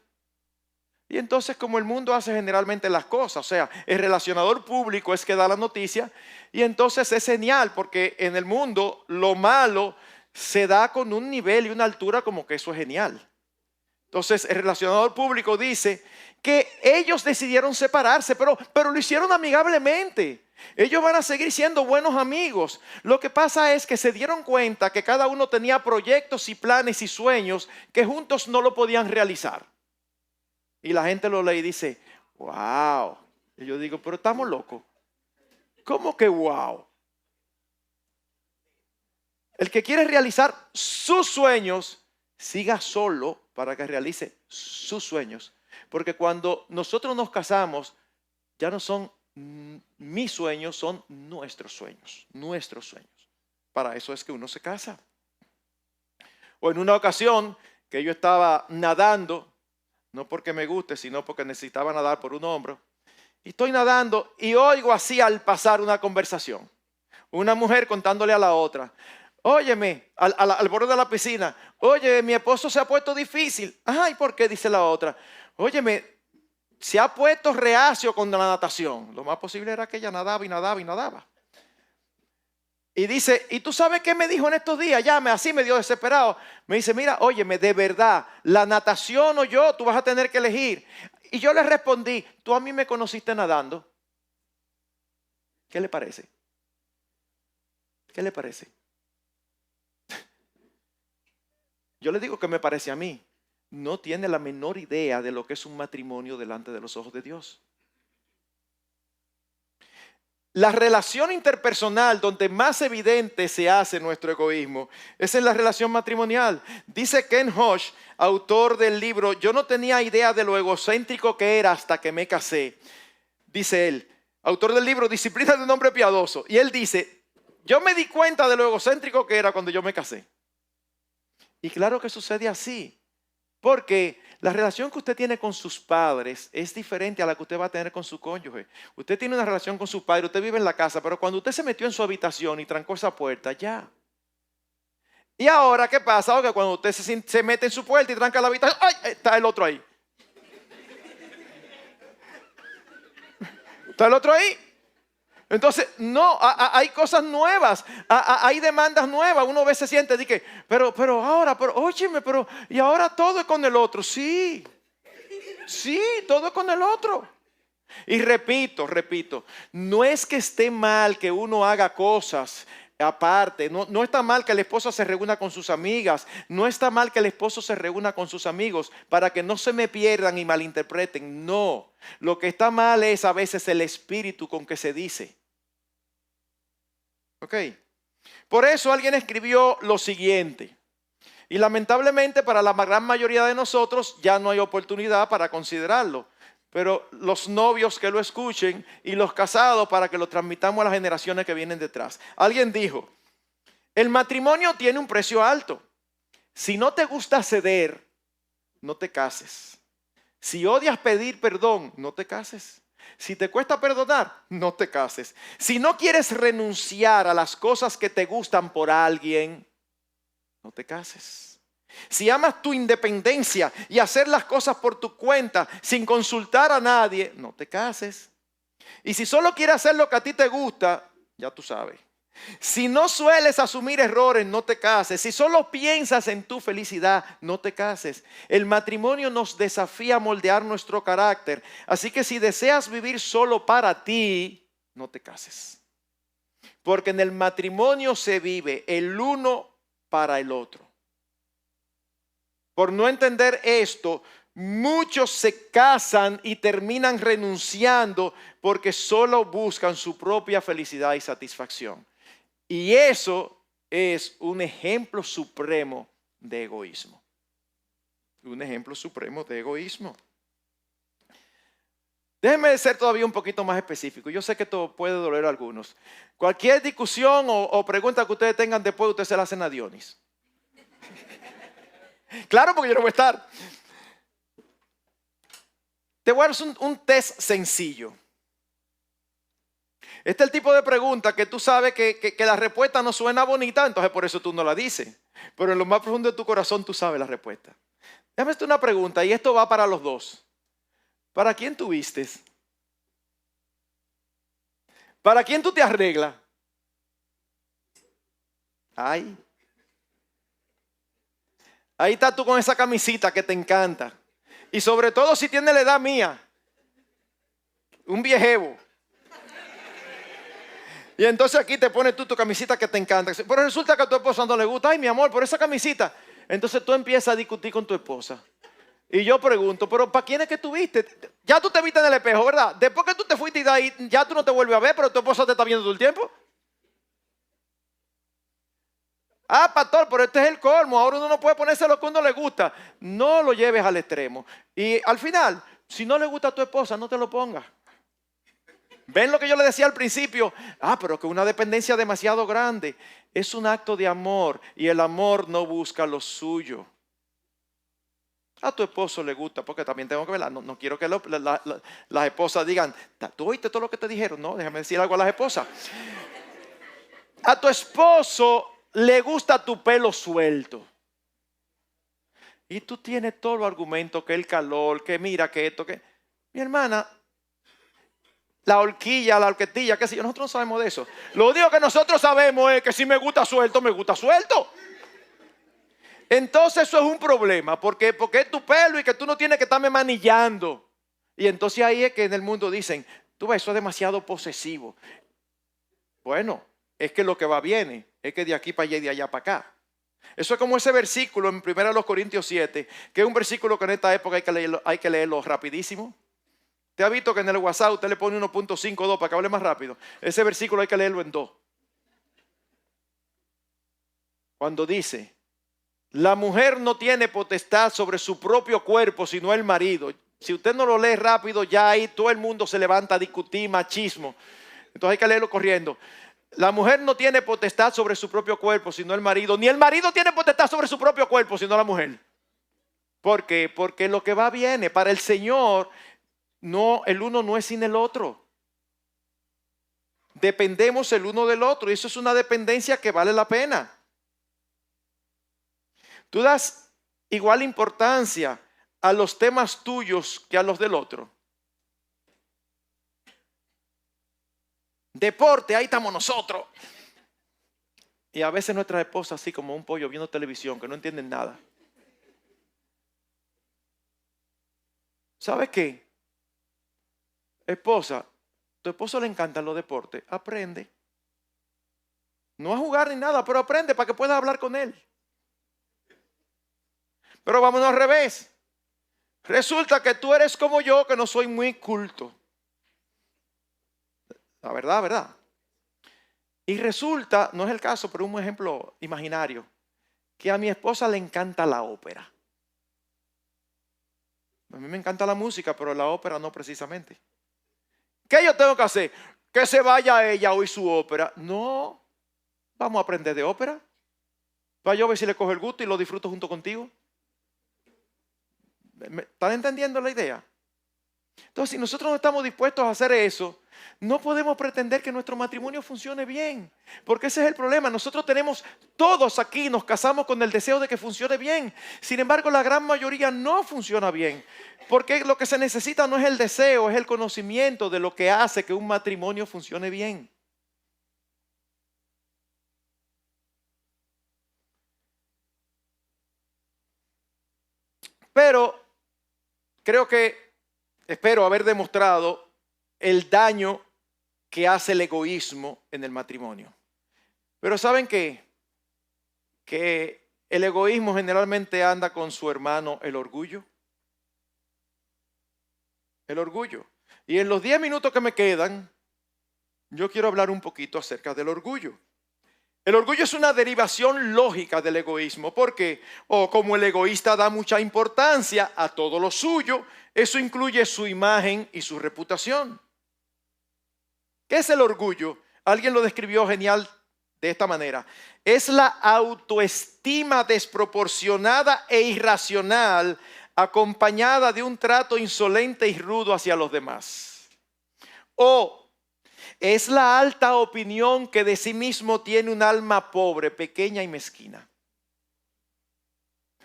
Y entonces, como el mundo hace generalmente las cosas, o sea, el relacionador público es que da la noticia, y entonces es genial porque en el mundo lo malo se da con un nivel y una altura como que eso es genial. Entonces el relacionador público dice que ellos decidieron separarse, pero lo hicieron amigablemente. Ellos van a seguir siendo buenos amigos. Lo que pasa es que se dieron cuenta que cada uno tenía proyectos y planes y sueños que juntos no lo podían realizar. Y la gente lo lee y dice, wow. Y yo digo, pero estamos locos. ¿Cómo que wow? El que quiere realizar sus sueños, siga solo para que realice sus sueños. Porque cuando nosotros nos casamos, ya no son mis sueños, son nuestros sueños. Nuestros sueños. Para eso es que uno se casa. O en una ocasión que yo estaba nadando, no porque me guste, sino porque necesitaba nadar por un hombro. Y estoy nadando y oigo así al pasar una conversación. Una mujer contándole a la otra. Óyeme, al borde de la piscina. Oye, mi esposo se ha puesto difícil. Ay, ¿por qué? Dice la otra. Óyeme, se ha puesto reacio con la natación. Lo más posible era que ella nadaba y nadaba y nadaba. Y dice, ¿y tú sabes qué me dijo en estos días? Ya, así me dio desesperado. Me dice, mira, óyeme, de verdad, la natación o yo, tú vas a tener que elegir. Y yo le respondí, tú a mí me conociste nadando. ¿Qué le parece? ¿Qué le parece? Yo le digo que me parece a mí. No tiene la menor idea de lo que es un matrimonio delante de los ojos de Dios. La relación interpersonal donde más evidente se hace nuestro egoísmo es en la relación matrimonial. Dice Ken Hosh, autor del libro Yo no tenía idea de lo egocéntrico que era hasta que me casé. Dice él, autor del libro Disciplina de un hombre piadoso. Y él dice, yo me di cuenta de lo egocéntrico que era cuando yo me casé. Y claro que sucede así. Porque la relación que usted tiene con sus padres es diferente a la que usted va a tener con su cónyuge. Usted tiene una relación con su padre, usted vive en la casa, pero cuando usted se metió en su habitación y trancó esa puerta, ya. Y ahora, ¿qué pasa? Oiga, cuando usted se mete en su puerta y tranca la habitación, ¡ay! Está el otro ahí. Está el otro ahí. Entonces, no, hay cosas nuevas, hay demandas nuevas. Uno a veces siente, dice, pero ahora, óyeme, y ahora todo es con el otro. Sí, todo es con el otro. Y repito, no es que esté mal que uno haga cosas aparte, no está mal que la esposa se reúna con sus amigas, no está mal que el esposo se reúna con sus amigos, para que no se me pierdan y malinterpreten, no. Lo que está mal es a veces el espíritu con que se dice. ¿Ok? Por eso alguien escribió lo siguiente, y lamentablemente para la gran mayoría de nosotros ya no hay oportunidad para considerarlo, pero los novios que lo escuchen y los casados para que lo transmitamos a las generaciones que vienen detrás. Alguien dijo, el matrimonio tiene un precio alto. Si no te gusta ceder, no te cases. Si odias pedir perdón, no te cases. Si te cuesta perdonar, no te cases. Si no quieres renunciar a las cosas que te gustan por alguien, no te cases. Si amas tu independencia y hacer las cosas por tu cuenta sin consultar a nadie, no te cases. Y si solo quieres hacer lo que a ti te gusta, ya tú sabes. Si no sueles asumir errores, no te cases. Si solo piensas en tu felicidad, no te cases. El matrimonio nos desafía a moldear nuestro carácter. Así que si deseas vivir solo para ti, no te cases. Porque en el matrimonio se vive el uno para el otro. Por no entender esto, muchos se casan y terminan renunciando porque solo buscan su propia felicidad y satisfacción. Y eso es un ejemplo supremo de egoísmo. Un ejemplo supremo de egoísmo. Déjeme ser todavía un poquito más específico. Yo sé que esto puede doler a algunos. Cualquier discusión o pregunta que ustedes tengan después, ustedes se la hacen a Dionis. Claro, porque yo no voy a estar. Te voy a hacer un test sencillo. Este es el tipo de pregunta que tú sabes que la respuesta no suena bonita, entonces por eso tú no la dices. Pero en lo más profundo de tu corazón tú sabes la respuesta. Déjame hacerte una pregunta y esto va para los dos. ¿Para quién tú vistes? ¿Para quién tú te arreglas? Ay. Ahí estás tú con esa camisita que te encanta. Y sobre todo si tiene la edad mía. Un viejevo. Y entonces aquí te pones tú tu camisita que te encanta. Pero resulta que a tu esposa no le gusta. Ay, mi amor, por esa camisita. Entonces tú empiezas a discutir con tu esposa. Y yo pregunto, pero ¿para quién es que tú viste? Ya tú te viste en el espejo, ¿verdad? Después que tú te fuiste y de ahí, ya tú no te vuelves a ver, pero tu esposa te está viendo todo el tiempo. Ah, pastor, pero este es el colmo. Ahora uno no puede ponerse lo que uno le gusta. No lo lleves al extremo. Y al final, si no le gusta a tu esposa, no te lo pongas. ¿Ven lo que yo le decía al principio? Ah, pero que una dependencia demasiado grande. Es un acto de amor y el amor no busca lo suyo. A tu esposo le gusta, porque también tengo que verla. No quiero que las esposas digan, ¿tú oíste todo lo que te dijeron? No, déjame decir algo a las esposas. A tu esposo le gusta tu pelo suelto. Y tú tienes todos los argumentos, que el calor, que mira, que esto, que... Mi hermana, la horquilla, la horquetilla, qué sé yo, nosotros no sabemos de eso. Lo único que nosotros sabemos es que si me gusta suelto, me gusta suelto. Entonces eso es un problema, porque es tu pelo y que tú no tienes que estarme manillando. Y entonces ahí es que en el mundo dicen, tú ves, eso es demasiado posesivo. Bueno, es que lo que va viene, es que de aquí para allá y de allá para acá. Eso es como ese versículo en 1 Corintios 7, que es un versículo que en esta época hay que leerlo rapidísimo. ¿Te ha visto que en el WhatsApp usted le pone 1.52 para que hable más rápido? Ese versículo hay que leerlo en 2. Cuando dice, la mujer no tiene potestad sobre su propio cuerpo, sino el marido. Si usted no lo lee rápido, ya ahí todo el mundo se levanta a discutir machismo. Entonces hay que leerlo corriendo. La mujer no tiene potestad sobre su propio cuerpo, sino el marido. Ni el marido tiene potestad sobre su propio cuerpo, sino la mujer. ¿Por qué? Porque lo que va viene. Para el Señor, no, el uno no es sin el otro. Dependemos el uno del otro y eso es una dependencia que vale la pena. Tú das igual importancia a los temas tuyos que a los del otro. Deporte, ahí estamos nosotros. Y a veces nuestras esposas así como un pollo viendo televisión, que no entienden nada. ¿Sabes qué? Esposa, tu esposo le encantan los deportes, aprende. No a jugar ni nada, pero aprende para que puedas hablar con él. Pero vámonos al revés. Resulta que tú eres como yo, que no soy muy culto. La verdad, ¿verdad? Y resulta, no es el caso, pero un ejemplo imaginario, que a mi esposa le encanta la ópera. A mí me encanta la música, pero la ópera no precisamente. ¿Qué yo tengo que hacer? Que se vaya ella a oír su ópera. No, vamos a aprender de ópera. Para yo ver si le cojo el gusto y lo disfruto junto contigo. ¿Están entendiendo la idea? Entonces, si nosotros no estamos dispuestos a hacer eso, no podemos pretender que nuestro matrimonio funcione bien. Porque ese es el problema. Nosotros tenemos, todos aquí nos casamos con el deseo de que funcione bien. Sin embargo, la gran mayoría no funciona bien. Porque lo que se necesita no es el deseo, es el conocimiento de lo que hace que un matrimonio funcione bien. Pero creo que, espero haber demostrado el daño que hace el egoísmo en el matrimonio. Pero ¿saben qué? Que el egoísmo generalmente anda con su hermano el orgullo. El orgullo. Y en los 10 minutos que me quedan, yo quiero hablar un poquito acerca del orgullo. El orgullo es una derivación lógica del egoísmo. ¿Por qué? O como el egoísta da mucha importancia a todo lo suyo, eso incluye su imagen y su reputación. ¿Qué es el orgullo? Alguien lo describió genial de esta manera. Es la autoestima desproporcionada e irracional acompañada de un trato insolente y rudo hacia los demás. O es la alta opinión que de sí mismo tiene un alma pobre, pequeña y mezquina.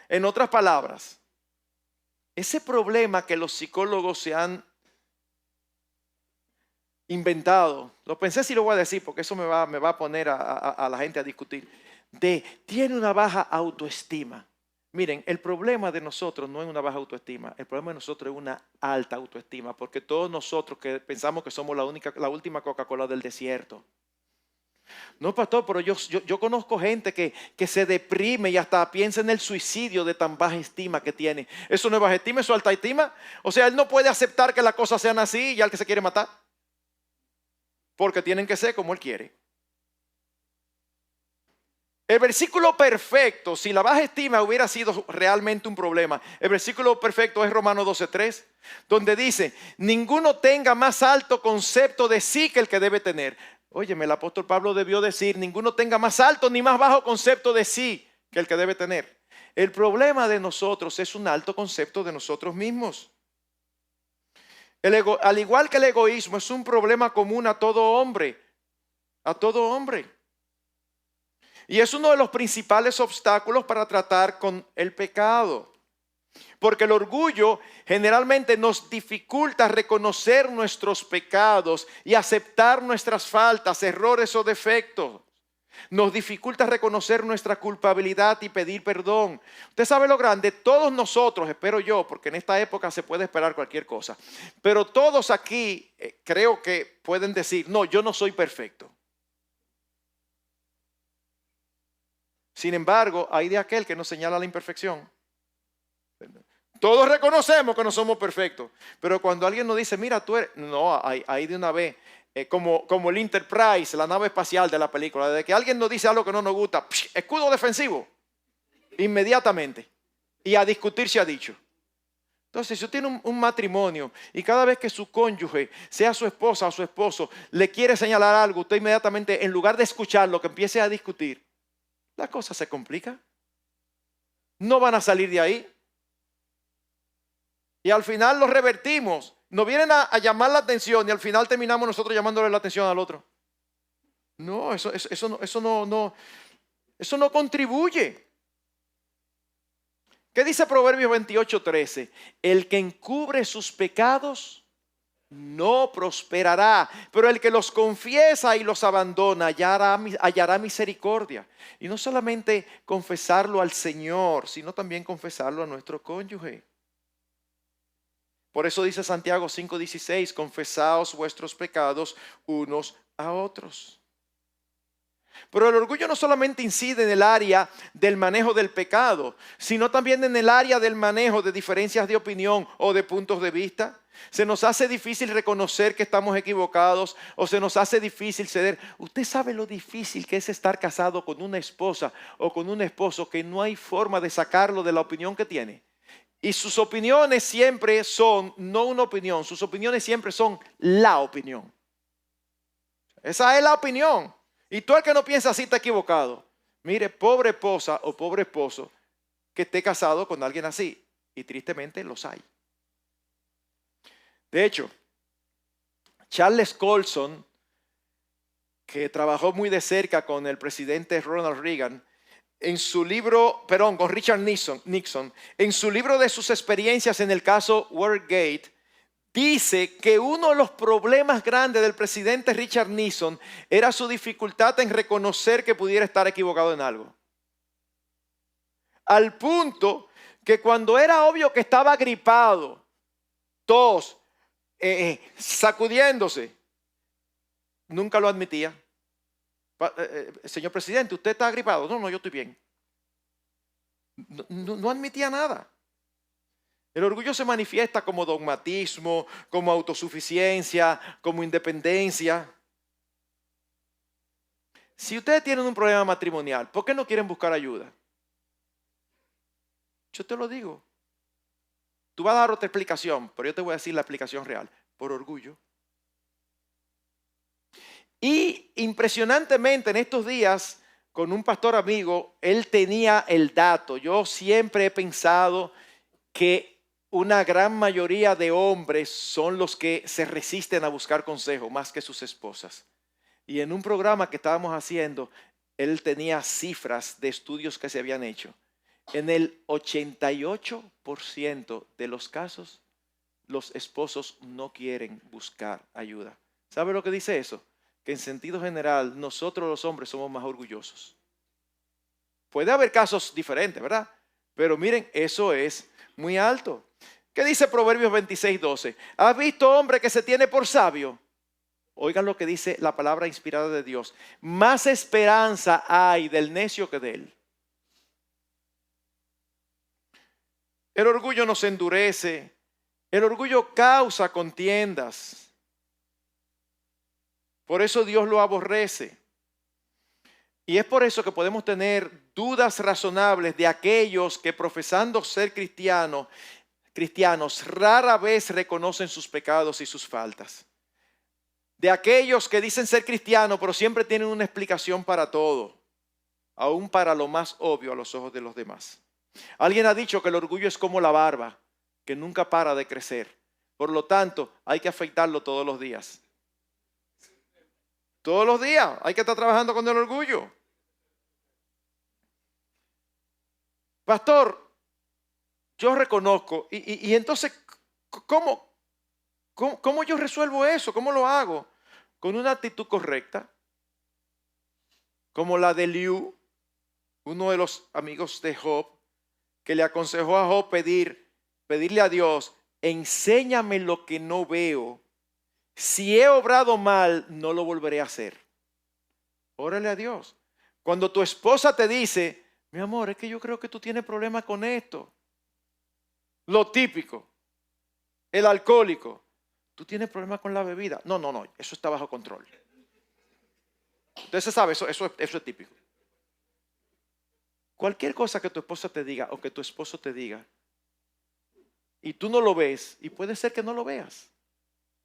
En otras palabras, ese problema que los psicólogos se han inventado, lo pensé si lo voy a decir porque eso me va a poner a la gente a discutir, tiene una baja autoestima. Miren, el problema de nosotros no es una baja autoestima, el problema de nosotros es una alta autoestima, porque todos nosotros que pensamos que somos la última Coca-Cola del desierto. No, pastor, pero yo conozco gente que se deprime y hasta piensa en el suicidio de tan baja estima que tiene. Eso no es baja estima, eso es alta estima. O sea, él no puede aceptar que las cosas sean así y ya el que se quiere matar. Porque tienen que ser como él quiere. El versículo perfecto, si la baja estima hubiera sido realmente un problema, el versículo perfecto es Romanos 12:3, donde dice, ninguno tenga más alto concepto de sí que el que debe tener. Óyeme, el apóstol Pablo debió decir, ninguno tenga más alto ni más bajo concepto de sí que el que debe tener. El problema de nosotros es un alto concepto de nosotros mismos. Al igual que el egoísmo es un problema común a todo hombre, a todo hombre. Y es uno de los principales obstáculos para tratar con el pecado. Porque el orgullo generalmente nos dificulta reconocer nuestros pecados y aceptar nuestras faltas, errores o defectos. Nos dificulta reconocer nuestra culpabilidad y pedir perdón. Usted sabe lo grande, todos nosotros, espero yo, porque en esta época se puede esperar cualquier cosa, pero todos aquí creo que pueden decir, no, yo no soy perfecto. Sin embargo, hay de aquel que nos señala la imperfección. Todos reconocemos que no somos perfectos, pero cuando alguien nos dice, mira, tú eres... No, hay de una vez, como el Enterprise, la nave espacial de la película, de que alguien nos dice algo que no nos gusta, escudo defensivo, inmediatamente, y a discutir se ha dicho. Entonces, si usted tiene un matrimonio y cada vez que su cónyuge, sea su esposa o su esposo, le quiere señalar algo, usted inmediatamente, en lugar de escucharlo, que empiece a discutir, la cosa se complica. No van a salir de ahí. Y al final lo revertimos. Nos vienen a llamar la atención y al final terminamos nosotros llamándole la atención al otro. No, eso no contribuye. ¿Qué dice Proverbios 28:13? El que encubre sus pecados no prosperará, pero el que los confiesa y los abandona hallará misericordia. Y no solamente confesarlo al Señor, sino también confesarlo a nuestro cónyuge. Por eso dice Santiago 5:16, confesaos vuestros pecados unos a otros. Pero el orgullo no solamente incide en el área del manejo del pecado, sino también en el área del manejo de diferencias de opinión o de puntos de vista. Se nos hace difícil reconocer que estamos equivocados o se nos hace difícil ceder. Usted sabe lo difícil que es estar casado con una esposa o con un esposo que no hay forma de sacarlo de la opinión que tiene. Y sus opiniones siempre son, no una opinión, sus opiniones siempre son la opinión. Esa es la opinión. Y todo el que no piensa así está equivocado. Mire, pobre esposa o pobre esposo que esté casado con alguien así. Y tristemente los hay. De hecho, Charles Colson, que trabajó muy de cerca con el presidente Ronald Reagan, con Richard Nixon, en su libro de sus experiencias en el caso Watergate, dice que uno de los problemas grandes del presidente Richard Nixon era su dificultad en reconocer que pudiera estar equivocado en algo. Al punto que cuando era obvio que estaba gripado, tos, sacudiéndose, nunca lo admitía. Señor presidente, ¿usted está gripado? No, yo estoy bien. No admitía nada. El orgullo se manifiesta como dogmatismo, como autosuficiencia, como independencia. Si ustedes tienen un problema matrimonial, ¿por qué no quieren buscar ayuda? Yo te lo digo. Tú vas a dar otra explicación, pero yo te voy a decir la explicación real. Por orgullo. Y impresionantemente en estos días, con un pastor amigo, él tenía el dato. Yo siempre he pensado que una gran mayoría de hombres son los que se resisten a buscar consejo más que sus esposas. Y en un programa que estábamos haciendo, él tenía cifras de estudios que se habían hecho. En el 88% de los casos, los esposos no quieren buscar ayuda. ¿Sabe lo que dice eso? Que en sentido general, nosotros los hombres somos más orgullosos. Puede haber casos diferentes, ¿verdad? Pero miren, eso es muy alto. ¿Qué dice Proverbios 26:12? ¿Has visto hombre que se tiene por sabio? Oigan lo que dice la palabra inspirada de Dios. Más esperanza hay del necio que de él. El orgullo nos endurece. El orgullo causa contiendas. Por eso Dios lo aborrece. Y es por eso que podemos tener dudas razonables de aquellos que profesando ser cristianos rara vez reconocen sus pecados y sus faltas. De aquellos que dicen ser cristianos pero siempre tienen una explicación para todo, aún para lo más obvio a los ojos de los demás. Alguien ha dicho que el orgullo es como la barba, que nunca para de crecer. Por lo tanto, hay que afeitarlo todos los días. Todos los días hay que estar trabajando con el orgullo. Pastor, yo reconozco. Y entonces, ¿cómo yo resuelvo eso? ¿Cómo lo hago? Con una actitud correcta, como la de Eliú, uno de los amigos de Job, que le aconsejó a Job pedirle a Dios, enséñame lo que no veo. Si he obrado mal, no lo volveré a hacer. Órale a Dios. Cuando tu esposa te dice, mi amor, es que yo creo que tú tienes problemas con esto. Lo típico, el alcohólico. Tú tienes problemas con la bebida. No, eso está bajo control. Entonces, ¿sabe? Eso es típico. Cualquier cosa que tu esposa te diga o que tu esposo te diga y tú no lo ves, y puede ser que no lo veas.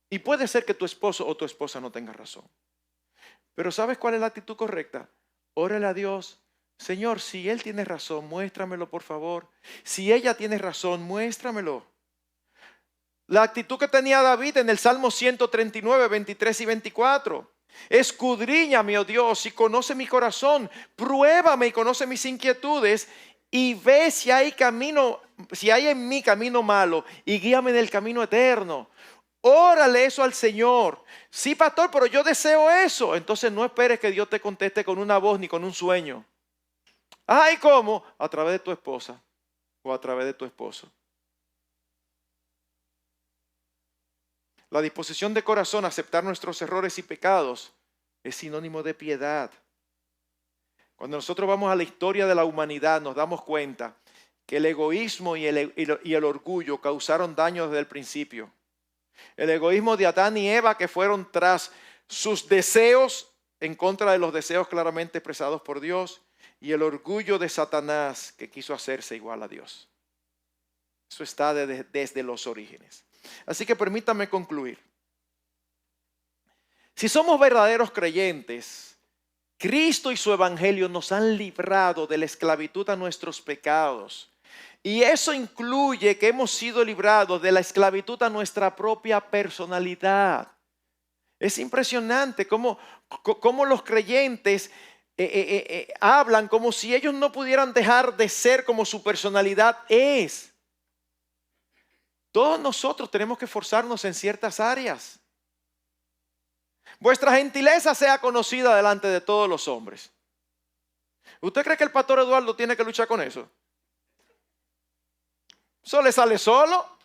Y puede ser que tu esposo o tu esposa no tenga razón. Pero ¿sabes cuál es la actitud correcta? Órale a Dios. Señor, si él tiene razón, muéstramelo por favor. Si ella tiene razón, muéstramelo. La actitud que tenía David en el Salmo 139, 23 y 24. Escudriñame, oh Dios, y conoce mi corazón. Pruébame y conoce mis inquietudes. Y ve si hay en mí camino malo, y guíame en el camino eterno. Órale eso al Señor. Sí, pastor, pero yo deseo eso. Entonces no esperes que Dios te conteste con una voz ni con un sueño. Ay, ¿cómo? A través de tu esposa o a través de tu esposo. La disposición de corazón a aceptar nuestros errores y pecados es sinónimo de piedad. Cuando nosotros vamos a la historia de la humanidad, nos damos cuenta que el egoísmo y el orgullo causaron daño desde el principio. El egoísmo de Adán y Eva, que fueron tras sus deseos en contra de los deseos claramente expresados por Dios, y el orgullo de Satanás, que quiso hacerse igual a Dios. Eso está desde los orígenes. Así que permítame concluir. Si somos verdaderos creyentes, Cristo y su evangelio nos han librado de la esclavitud a nuestros pecados. Y eso incluye que hemos sido librados de la esclavitud a nuestra propia personalidad. Es impresionante cómo los creyentes hablan como si ellos no pudieran dejar de ser como su personalidad es. Todos nosotros tenemos que esforzarnos en ciertas áreas. Vuestra gentileza sea conocida delante de todos los hombres. ¿Usted cree que el pastor Eduardo tiene que luchar con eso? ¿Eso le sale solo?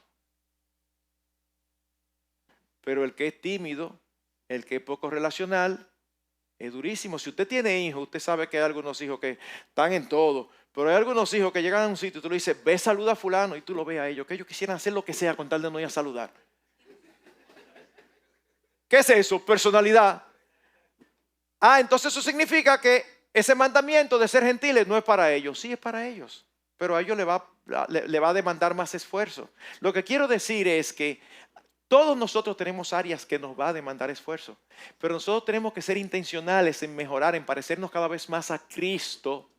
Pero el que es tímido, el que es poco relacional, es durísimo. Si usted tiene hijos, usted sabe que hay algunos hijos que están en todo. Pero hay algunos hijos que llegan a un sitio y tú le dices, ve, saluda a fulano, y tú lo ves a ellos, que ellos quisieran hacer lo que sea con tal de no ir a saludar. ¿Qué es eso? Personalidad. Entonces eso significa que ese mandamiento de ser gentiles no es para ellos. Sí es para ellos, pero a ellos le va a demandar más esfuerzo. Lo que quiero decir es que todos nosotros tenemos áreas que nos va a demandar esfuerzo, pero nosotros tenemos que ser intencionales en mejorar, en parecernos cada vez más a Cristo.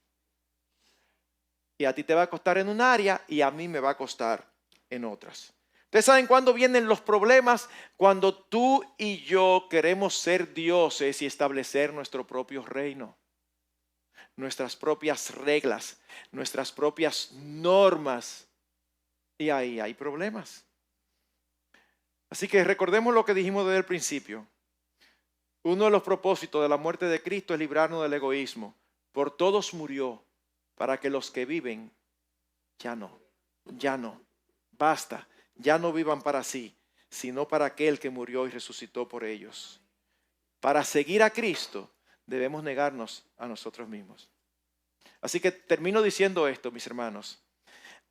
Y a ti te va a costar en un área y a mí me va a costar en otras. ¿Ustedes saben cuándo vienen los problemas? Cuando tú y yo queremos ser dioses y establecer nuestro propio reino, nuestras propias reglas, nuestras propias normas. Y ahí hay problemas. Así que recordemos lo que dijimos desde el principio. Uno de los propósitos de la muerte de Cristo es librarnos del egoísmo. Por todos murió, para que los que viven ya no, basta, ya no vivan para sí, sino para aquel que murió y resucitó por ellos. Para seguir a Cristo debemos negarnos a nosotros mismos. Así que termino diciendo esto, mis hermanos.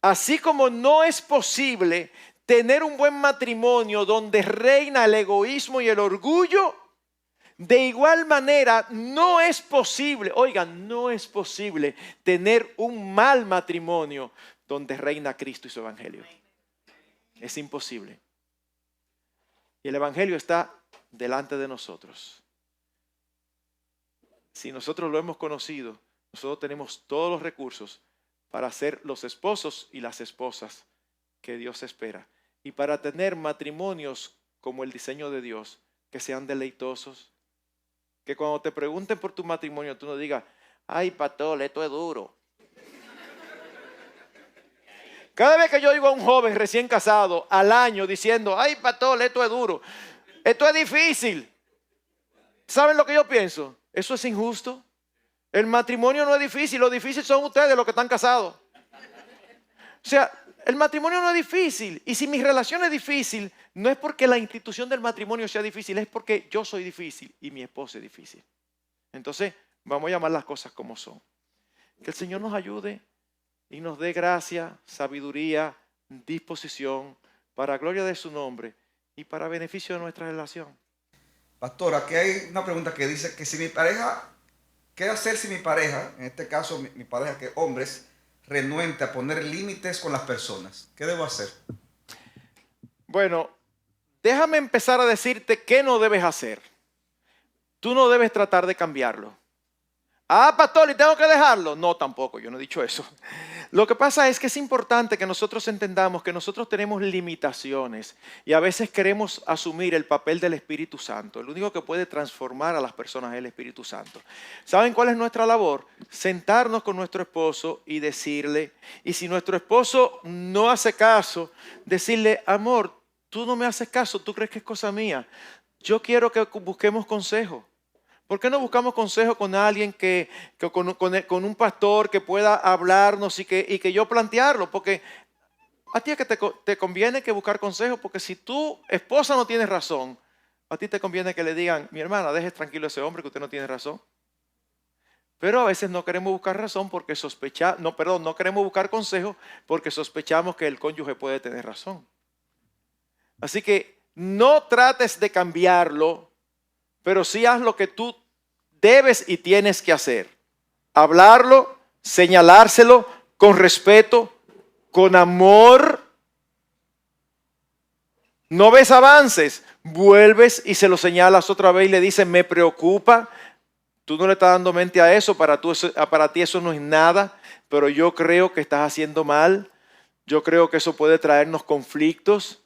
Así como no es posible tener un buen matrimonio donde reina el egoísmo y el orgullo, de igual manera no es posible, oigan, no es posible tener un mal matrimonio donde reina Cristo y su evangelio. Es imposible. Y el evangelio está delante de nosotros. Si nosotros lo hemos conocido, nosotros tenemos todos los recursos para ser los esposos y las esposas que Dios espera. Y para tener matrimonios como el diseño de Dios, que sean deleitosos. Que cuando te pregunten por tu matrimonio, tú no digas, ay, pastor, esto es duro. Cada vez que yo oigo a un joven recién casado al año diciendo, ay, pastor, esto es duro, esto es difícil. ¿Saben lo que yo pienso? Eso es injusto. El matrimonio no es difícil, lo difícil son ustedes los que están casados. O sea, el matrimonio no es difícil. Y si mi relación es difícil, no es porque la institución del matrimonio sea difícil, es porque yo soy difícil y mi esposa es difícil. Entonces, vamos a llamar las cosas como son. Que el Señor nos ayude y nos dé gracia, sabiduría, disposición, para gloria de su nombre y para beneficio de nuestra relación. Pastor, aquí hay una pregunta que dice que si mi pareja, ¿qué hacer si mi pareja, en este caso mi pareja que hombres, renuente a poner límites con las personas? ¿Qué debo hacer? Bueno, déjame empezar a decirte qué no debes hacer. Tú no debes tratar de cambiarlo. Pastor, ¿y tengo que dejarlo? No, tampoco, yo no he dicho eso. Lo que pasa es que es importante que nosotros entendamos que nosotros tenemos limitaciones y a veces queremos asumir el papel del Espíritu Santo. El único que puede transformar a las personas es el Espíritu Santo. ¿Saben cuál es nuestra labor? Sentarnos con nuestro esposo y decirle, y si nuestro esposo no hace caso, decirle, amor, tú no me haces caso, tú crees que es cosa mía. Yo quiero que busquemos consejo. ¿Por qué no buscamos consejo con alguien con un pastor que pueda hablarnos y que yo plantearlo? Porque a ti es que te conviene que buscar consejo, porque si tu esposa no tiene razón, a ti te conviene que le digan, mi hermana, deje tranquilo a ese hombre que usted no tiene razón. Pero a veces no queremos buscar razón porque no queremos buscar consejo porque sospechamos que el cónyuge puede tener razón. Así que no trates de cambiarlo, pero sí haz lo que tú debes y tienes que hacer. Hablarlo, señalárselo con respeto, con amor. No ves avances, vuelves y se lo señalas otra vez y le dices, me preocupa. Tú no le estás dando mente a eso, para ti eso no es nada, pero yo creo que estás haciendo mal. Yo creo que eso puede traernos conflictos.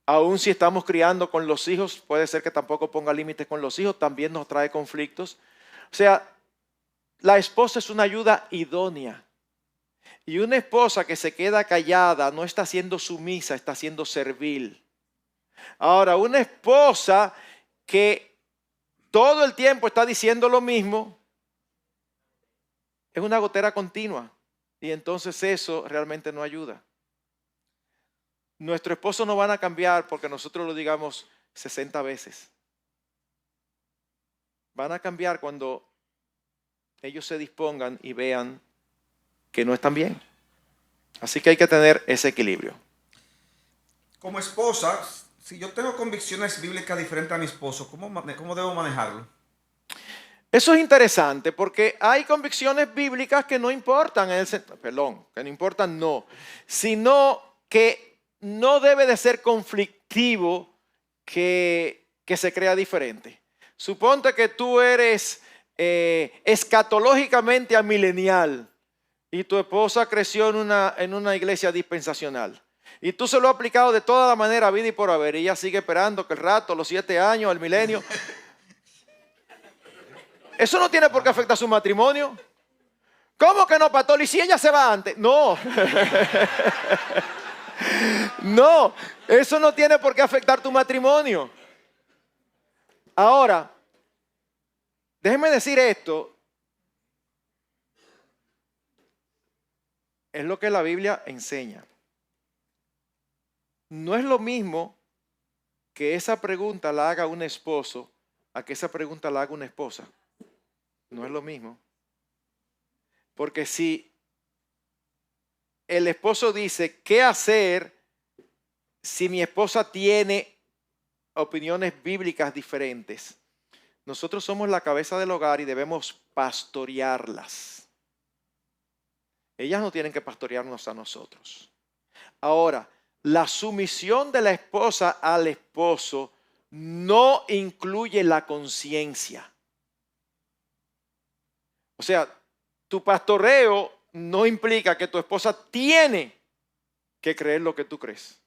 Aún si estamos criando con los hijos, puede ser que tampoco ponga límites con los hijos, también nos trae conflictos. O sea, la esposa es una ayuda idónea. Y una esposa que se queda callada no está siendo sumisa, está siendo servil. Ahora, una esposa que todo el tiempo está diciendo lo mismo, es una gotera continua. Y entonces eso realmente no ayuda. Nuestro esposo no van a cambiar porque nosotros lo digamos 60 veces. Van a cambiar cuando ellos se dispongan y vean que no están bien. Así que hay que tener ese equilibrio. Como esposa, si yo tengo convicciones bíblicas diferentes a mi esposo, ¿cómo debo manejarlo? Eso es interesante porque hay convicciones bíblicas que no importan, que no importan no, sino que no debe de ser conflictivo que se crea diferente. Suponte que tú eres escatológicamente amilenial y tu esposa creció en una iglesia dispensacional. Y tú se lo has aplicado de toda la manera, vida y por haber, y ella sigue esperando que el rato, los 7 años, el milenio. Eso no tiene por qué afectar su matrimonio. ¿Cómo que no, pastor? ¿Y si ella se va antes? No. No, eso no tiene por qué afectar tu matrimonio. Ahora, déjeme decir esto. Es lo que la Biblia enseña. No es lo mismo que esa pregunta la haga un esposo a que esa pregunta la haga una esposa. No es lo mismo. Porque si el esposo dice, ¿qué hacer si mi esposa tiene opiniones bíblicas diferentes? Nosotros somos la cabeza del hogar y debemos pastorearlas. Ellas no tienen que pastorearnos a nosotros. Ahora, la sumisión de la esposa al esposo no incluye la conciencia. O sea, tu pastoreo no implica que tu esposa tiene que creer lo que tú crees.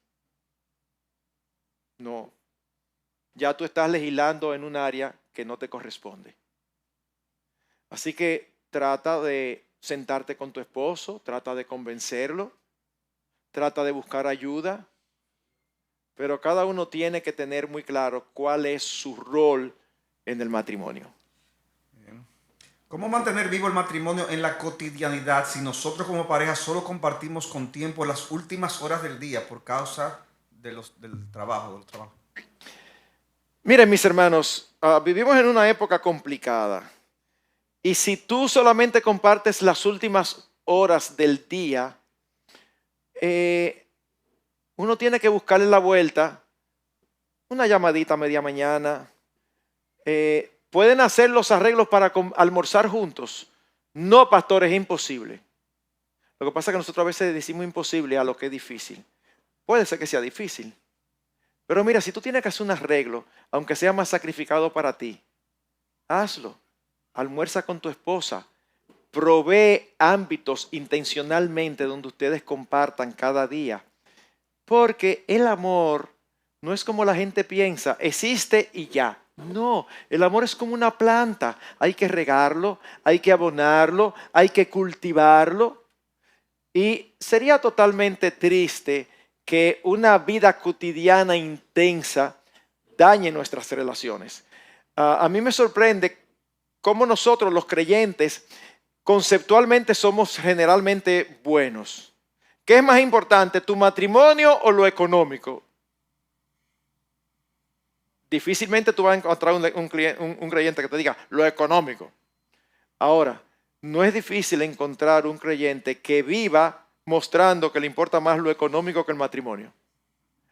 No. Ya tú estás legislando en un área que no te corresponde. Así que trata de sentarte con tu esposo, trata de convencerlo, trata de buscar ayuda, pero cada uno tiene que tener muy claro cuál es su rol en el matrimonio. ¿Cómo mantener vivo el matrimonio en la cotidianidad si nosotros como pareja solo compartimos con tiempo las últimas horas del día por causa del trabajo? Miren, mis hermanos, vivimos en una época complicada. Y si tú solamente compartes las últimas horas del día, uno tiene que buscarle la vuelta, una llamadita a media mañana. ¿Pueden hacer los arreglos para almorzar juntos? No, pastor, es imposible. Lo que pasa es que nosotros a veces decimos imposible a lo que es difícil. Puede ser que sea difícil. Pero mira, si tú tienes que hacer un arreglo, aunque sea más sacrificado para ti, hazlo. Almuerza con tu esposa. Provee ámbitos intencionalmente donde ustedes compartan cada día. Porque el amor no es como la gente piensa, existe y ya. No, el amor es como una planta. Hay que regarlo, hay que abonarlo, hay que cultivarlo. Y sería totalmente triste que una vida cotidiana intensa dañe nuestras relaciones. A mí me sorprende cómo nosotros los creyentes conceptualmente somos generalmente buenos. ¿Qué es más importante, tu matrimonio o lo económico? Difícilmente tú vas a encontrar un creyente que te diga lo económico. Ahora, no es difícil encontrar un creyente que viva mostrando que le importa más lo económico que el matrimonio.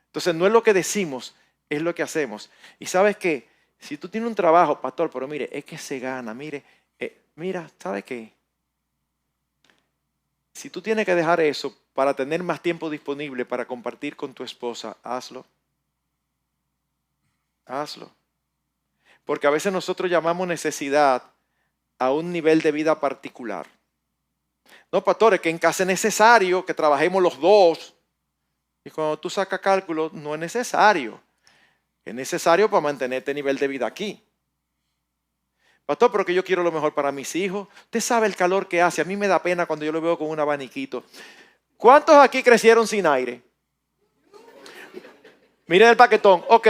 Entonces no es lo que decimos, es lo que hacemos. Y sabes qué, si tú tienes un trabajo, pastor, pero mire, es que se gana, mira, ¿sabes qué? Si tú tienes que dejar eso para tener más tiempo disponible para compartir con tu esposa, hazlo. Hazlo. Porque a veces nosotros llamamos necesidad a un nivel de vida particular. No, pastor, es que en casa es necesario que trabajemos los dos. Y cuando tú sacas cálculos, no es necesario. Es necesario para mantener este nivel de vida aquí. Pastor, pero que yo quiero lo mejor para mis hijos. Usted sabe el calor que hace. A mí me da pena cuando yo lo veo con un abaniquito. ¿Cuántos aquí crecieron sin aire? Miren el paquetón. Ok.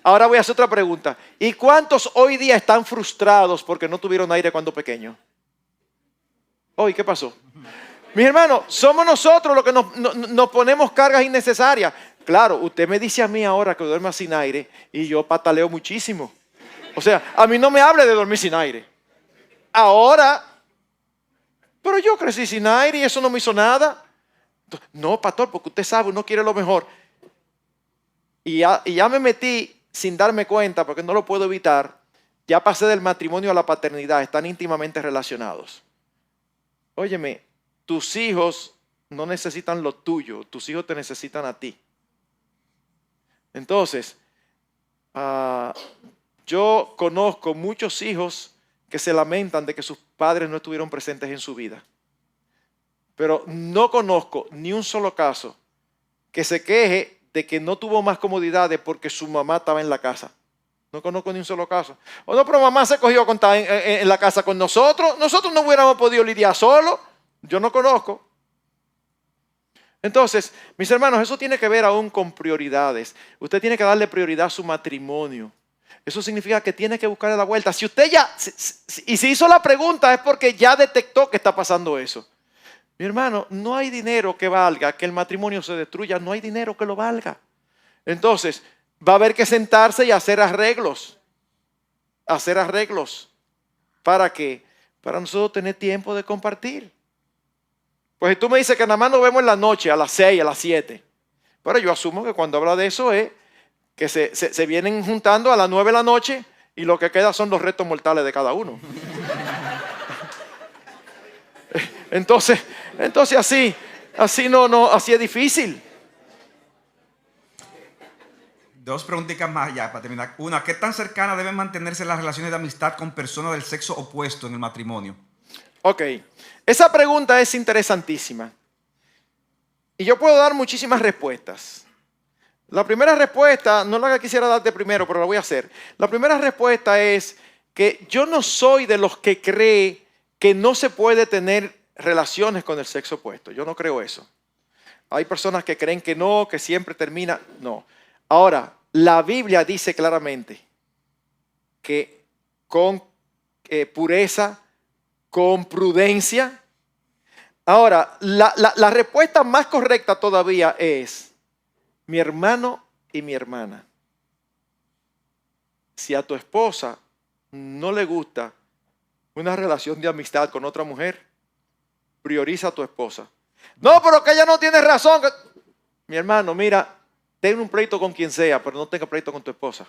Ahora voy a hacer otra pregunta. ¿Y cuántos hoy día están frustrados porque no tuvieron aire cuando pequeños? Hoy, ¿qué pasó? Mis hermanos, somos nosotros los que nos ponemos cargas innecesarias. Claro, usted me dice a mí ahora que duerma sin aire y yo pataleo muchísimo. O sea, a mí no me hable de dormir sin aire. Ahora, pero yo crecí sin aire y eso no me hizo nada. No, pastor, porque usted sabe, uno quiere lo mejor. Y ya me metí sin darme cuenta, porque no lo puedo evitar, ya pasé del matrimonio a la paternidad, están íntimamente relacionados. Óyeme, tus hijos no necesitan lo tuyo, tus hijos te necesitan a ti. Entonces, yo conozco muchos hijos que se lamentan de que sus padres no estuvieron presentes en su vida. Pero no conozco ni un solo caso que se queje de que no tuvo más comodidades porque su mamá estaba en la casa. No conozco ni un solo caso. O no, pero mamá se cogió a contar en la casa con nosotros. Nosotros no hubiéramos podido lidiar solo. Yo no conozco. Entonces, mis hermanos, eso tiene que ver aún con prioridades. Usted tiene que darle prioridad a su matrimonio. Eso significa que tiene que buscarle la vuelta. Si usted ya, y si hizo la pregunta es porque ya detectó que está pasando eso. Mi hermano, no hay dinero que valga que el matrimonio se destruya. No hay dinero que lo valga. Entonces, va a haber que sentarse y hacer arreglos. Hacer arreglos. ¿Para qué? Para nosotros tener tiempo de compartir. Pues si tú me dices que nada más nos vemos en la noche, a las 6, a las 7. Pero yo asumo que cuando habla de eso es que se vienen juntando a las 9 de la noche y lo que queda son los restos mortales de cada uno. Entonces así es difícil. Dos preguntitas más ya para terminar. Una, ¿qué tan cercana deben mantenerse las relaciones de amistad con personas del sexo opuesto en el matrimonio? Ok, esa pregunta es interesantísima. Y yo puedo dar muchísimas respuestas. La primera respuesta, no la que quisiera darte primero, pero la voy a hacer. La primera respuesta es que yo no soy de los que cree que no se puede tener relaciones con el sexo opuesto. Yo no creo eso. Hay personas que creen que no, que siempre termina. No. Ahora, la Biblia dice claramente que con pureza, con prudencia. Ahora, la respuesta más correcta todavía es mi hermano y mi hermana. Si a tu esposa no le gusta una relación de amistad con otra mujer, prioriza a tu esposa. No, pero que ella no tiene razón. Mi hermano, mira, ten un pleito con quien sea, pero no tenga pleito con tu esposa.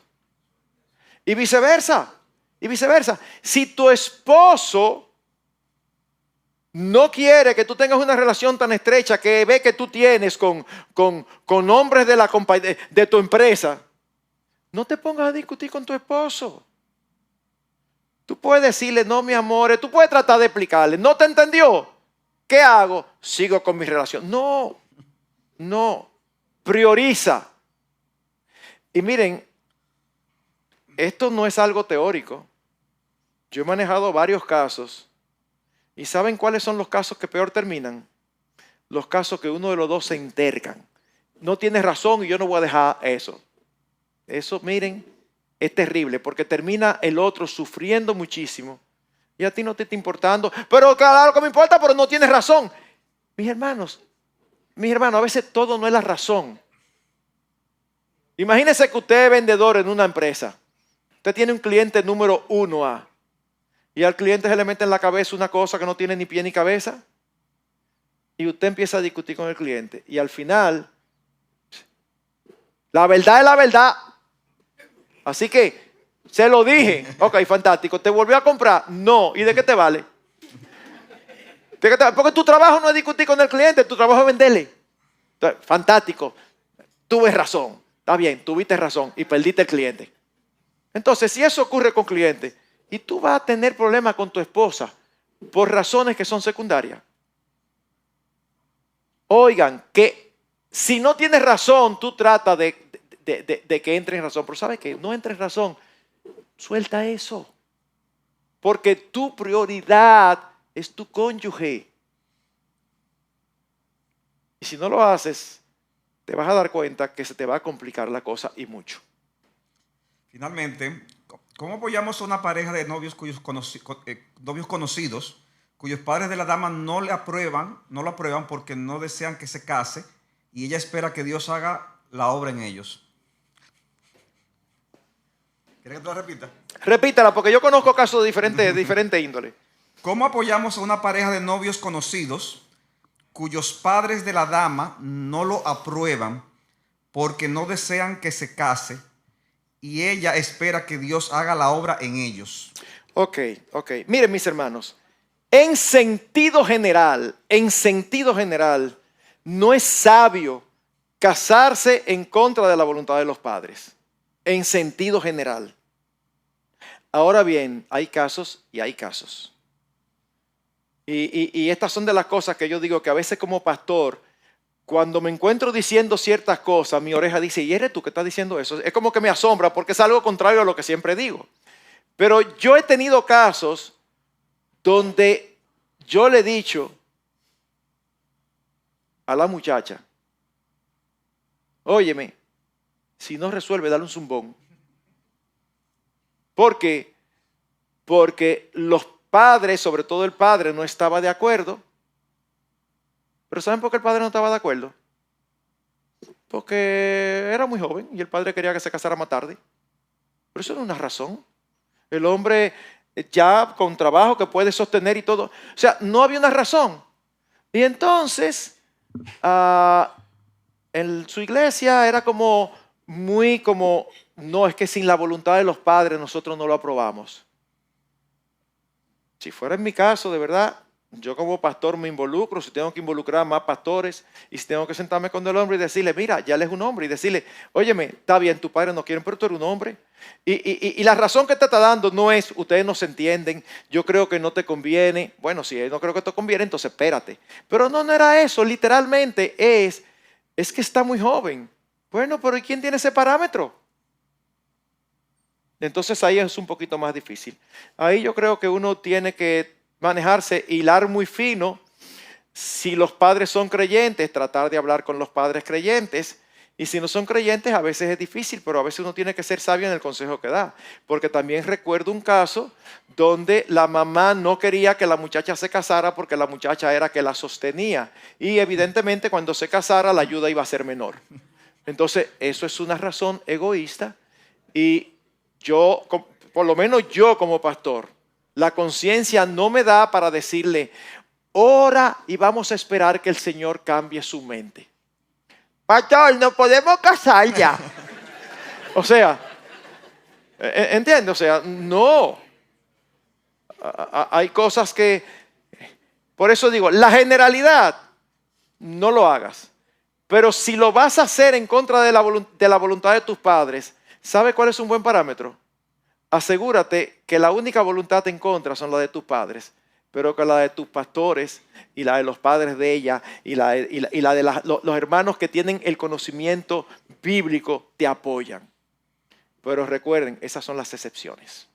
Y viceversa. Y viceversa. Si tu esposo no quiere que tú tengas una relación tan estrecha que ve que tú tienes con hombres de tu empresa, no te pongas a discutir con tu esposo. Tú puedes decirle, no, mi amor, tú puedes tratar de explicarle, ¿no te entendió? ¿Qué hago? Sigo con mi relación. No, prioriza. Y miren, esto no es algo teórico. Yo he manejado varios casos. ¿Y saben cuáles son los casos que peor terminan? Los casos que uno de los dos se entercan. No tienes razón y yo no voy a dejar eso. Eso, miren, es terrible porque termina el otro sufriendo muchísimo y a ti no te está importando. Pero claro que me importa, pero no tienes razón. Mis hermanos, a veces todo no es la razón. Imagínense que usted es vendedor en una empresa. Usted tiene un cliente número 1A. Y al cliente se le mete en la cabeza una cosa que no tiene ni pie ni cabeza. Y usted empieza a discutir con el cliente. Y al final, la verdad es la verdad. Así que, se lo dije. Ok, fantástico. ¿Te volvió a comprar? No. ¿Y de qué te vale? Porque tu trabajo no es discutir con el cliente, tu trabajo es venderle. Entonces, fantástico. Tuve razón. Está bien, tuviste razón y perdiste el cliente. Entonces, si eso ocurre con clientes, y tú vas a tener problemas con tu esposa por razones que son secundarias. Oigan, que si no tienes razón, tú tratas de que entre en razón. Pero ¿sabes qué? No entre en razón. Suelta eso. Porque tu prioridad es tu cónyuge. Y si no lo haces, te vas a dar cuenta que se te va a complicar la cosa y mucho. Finalmente, ¿cómo apoyamos a una pareja de novios novios conocidos cuyos padres de la dama no lo aprueban porque no desean que se case y ella espera que Dios haga la obra en ellos? ¿Quieres que te la repita? Repítala, porque yo conozco casos de diferente índole. ¿Cómo apoyamos a una pareja de novios conocidos cuyos padres de la dama no lo aprueban porque no desean que se case y ella espera que Dios haga la obra en ellos. Ok. Miren, mis hermanos, en sentido general, no es sabio casarse en contra de la voluntad de los padres. En sentido general. Ahora bien, hay casos y hay casos. Y estas son de las cosas que yo digo que a veces como pastor, cuando me encuentro diciendo ciertas cosas, mi oreja dice, ¿y eres tú que estás diciendo eso? Es como que me asombra porque es algo contrario a lo que siempre digo. Pero yo he tenido casos donde yo le he dicho a la muchacha, óyeme, si no resuelve, dale un zumbón. ¿Por qué? Porque los padres, sobre todo el padre, no estaba de acuerdo. ¿Pero saben por qué el padre no estaba de acuerdo? Porque era muy joven y el padre quería que se casara más tarde. Pero eso no es una razón. El hombre ya con trabajo que puede sostener y todo. O sea, no había una razón. Y entonces, en su iglesia era no, es que sin la voluntad de los padres nosotros no lo aprobamos. Si fuera en mi caso, de verdad, yo como pastor me involucro, si tengo que involucrar a más pastores y si tengo que sentarme con el hombre y decirle, mira, ya él es un hombre y decirle, óyeme, está bien, tu padre no quiere, pero tú eres un hombre. Y la razón que te está dando no es, ustedes no se entienden, yo creo que no te conviene. Bueno, si él no creo que te conviene, entonces espérate. Pero no era eso, literalmente es que está muy joven. Bueno, pero ¿y quién tiene ese parámetro? Entonces ahí es un poquito más difícil. Ahí yo creo que uno tiene que manejarse, hilar muy fino. Si los padres son creyentes, tratar de hablar con los padres creyentes. Y si no son creyentes, a veces es difícil, pero a veces uno tiene que ser sabio en el consejo que da. Porque también recuerdo un caso donde la mamá no quería que la muchacha se casara porque la muchacha era que la sostenía. Y evidentemente cuando se casara la ayuda iba a ser menor. Entonces eso es una razón egoísta. Y yo, por lo menos yo como pastor, la conciencia no me da para decirle, ora y vamos a esperar que el Señor cambie su mente. Pastor, no podemos casar ya. O sea, ¿entiende? O sea, no. Hay cosas que, por eso digo, la generalidad, no lo hagas. Pero si lo vas a hacer en contra de la voluntad de tus padres, ¿sabe cuál es un buen parámetro? Asegúrate que la única voluntad en contra son la de tus padres, pero que la de tus pastores y la de los padres de ella y la de los hermanos que tienen el conocimiento bíblico te apoyan. Pero recuerden, esas son las excepciones.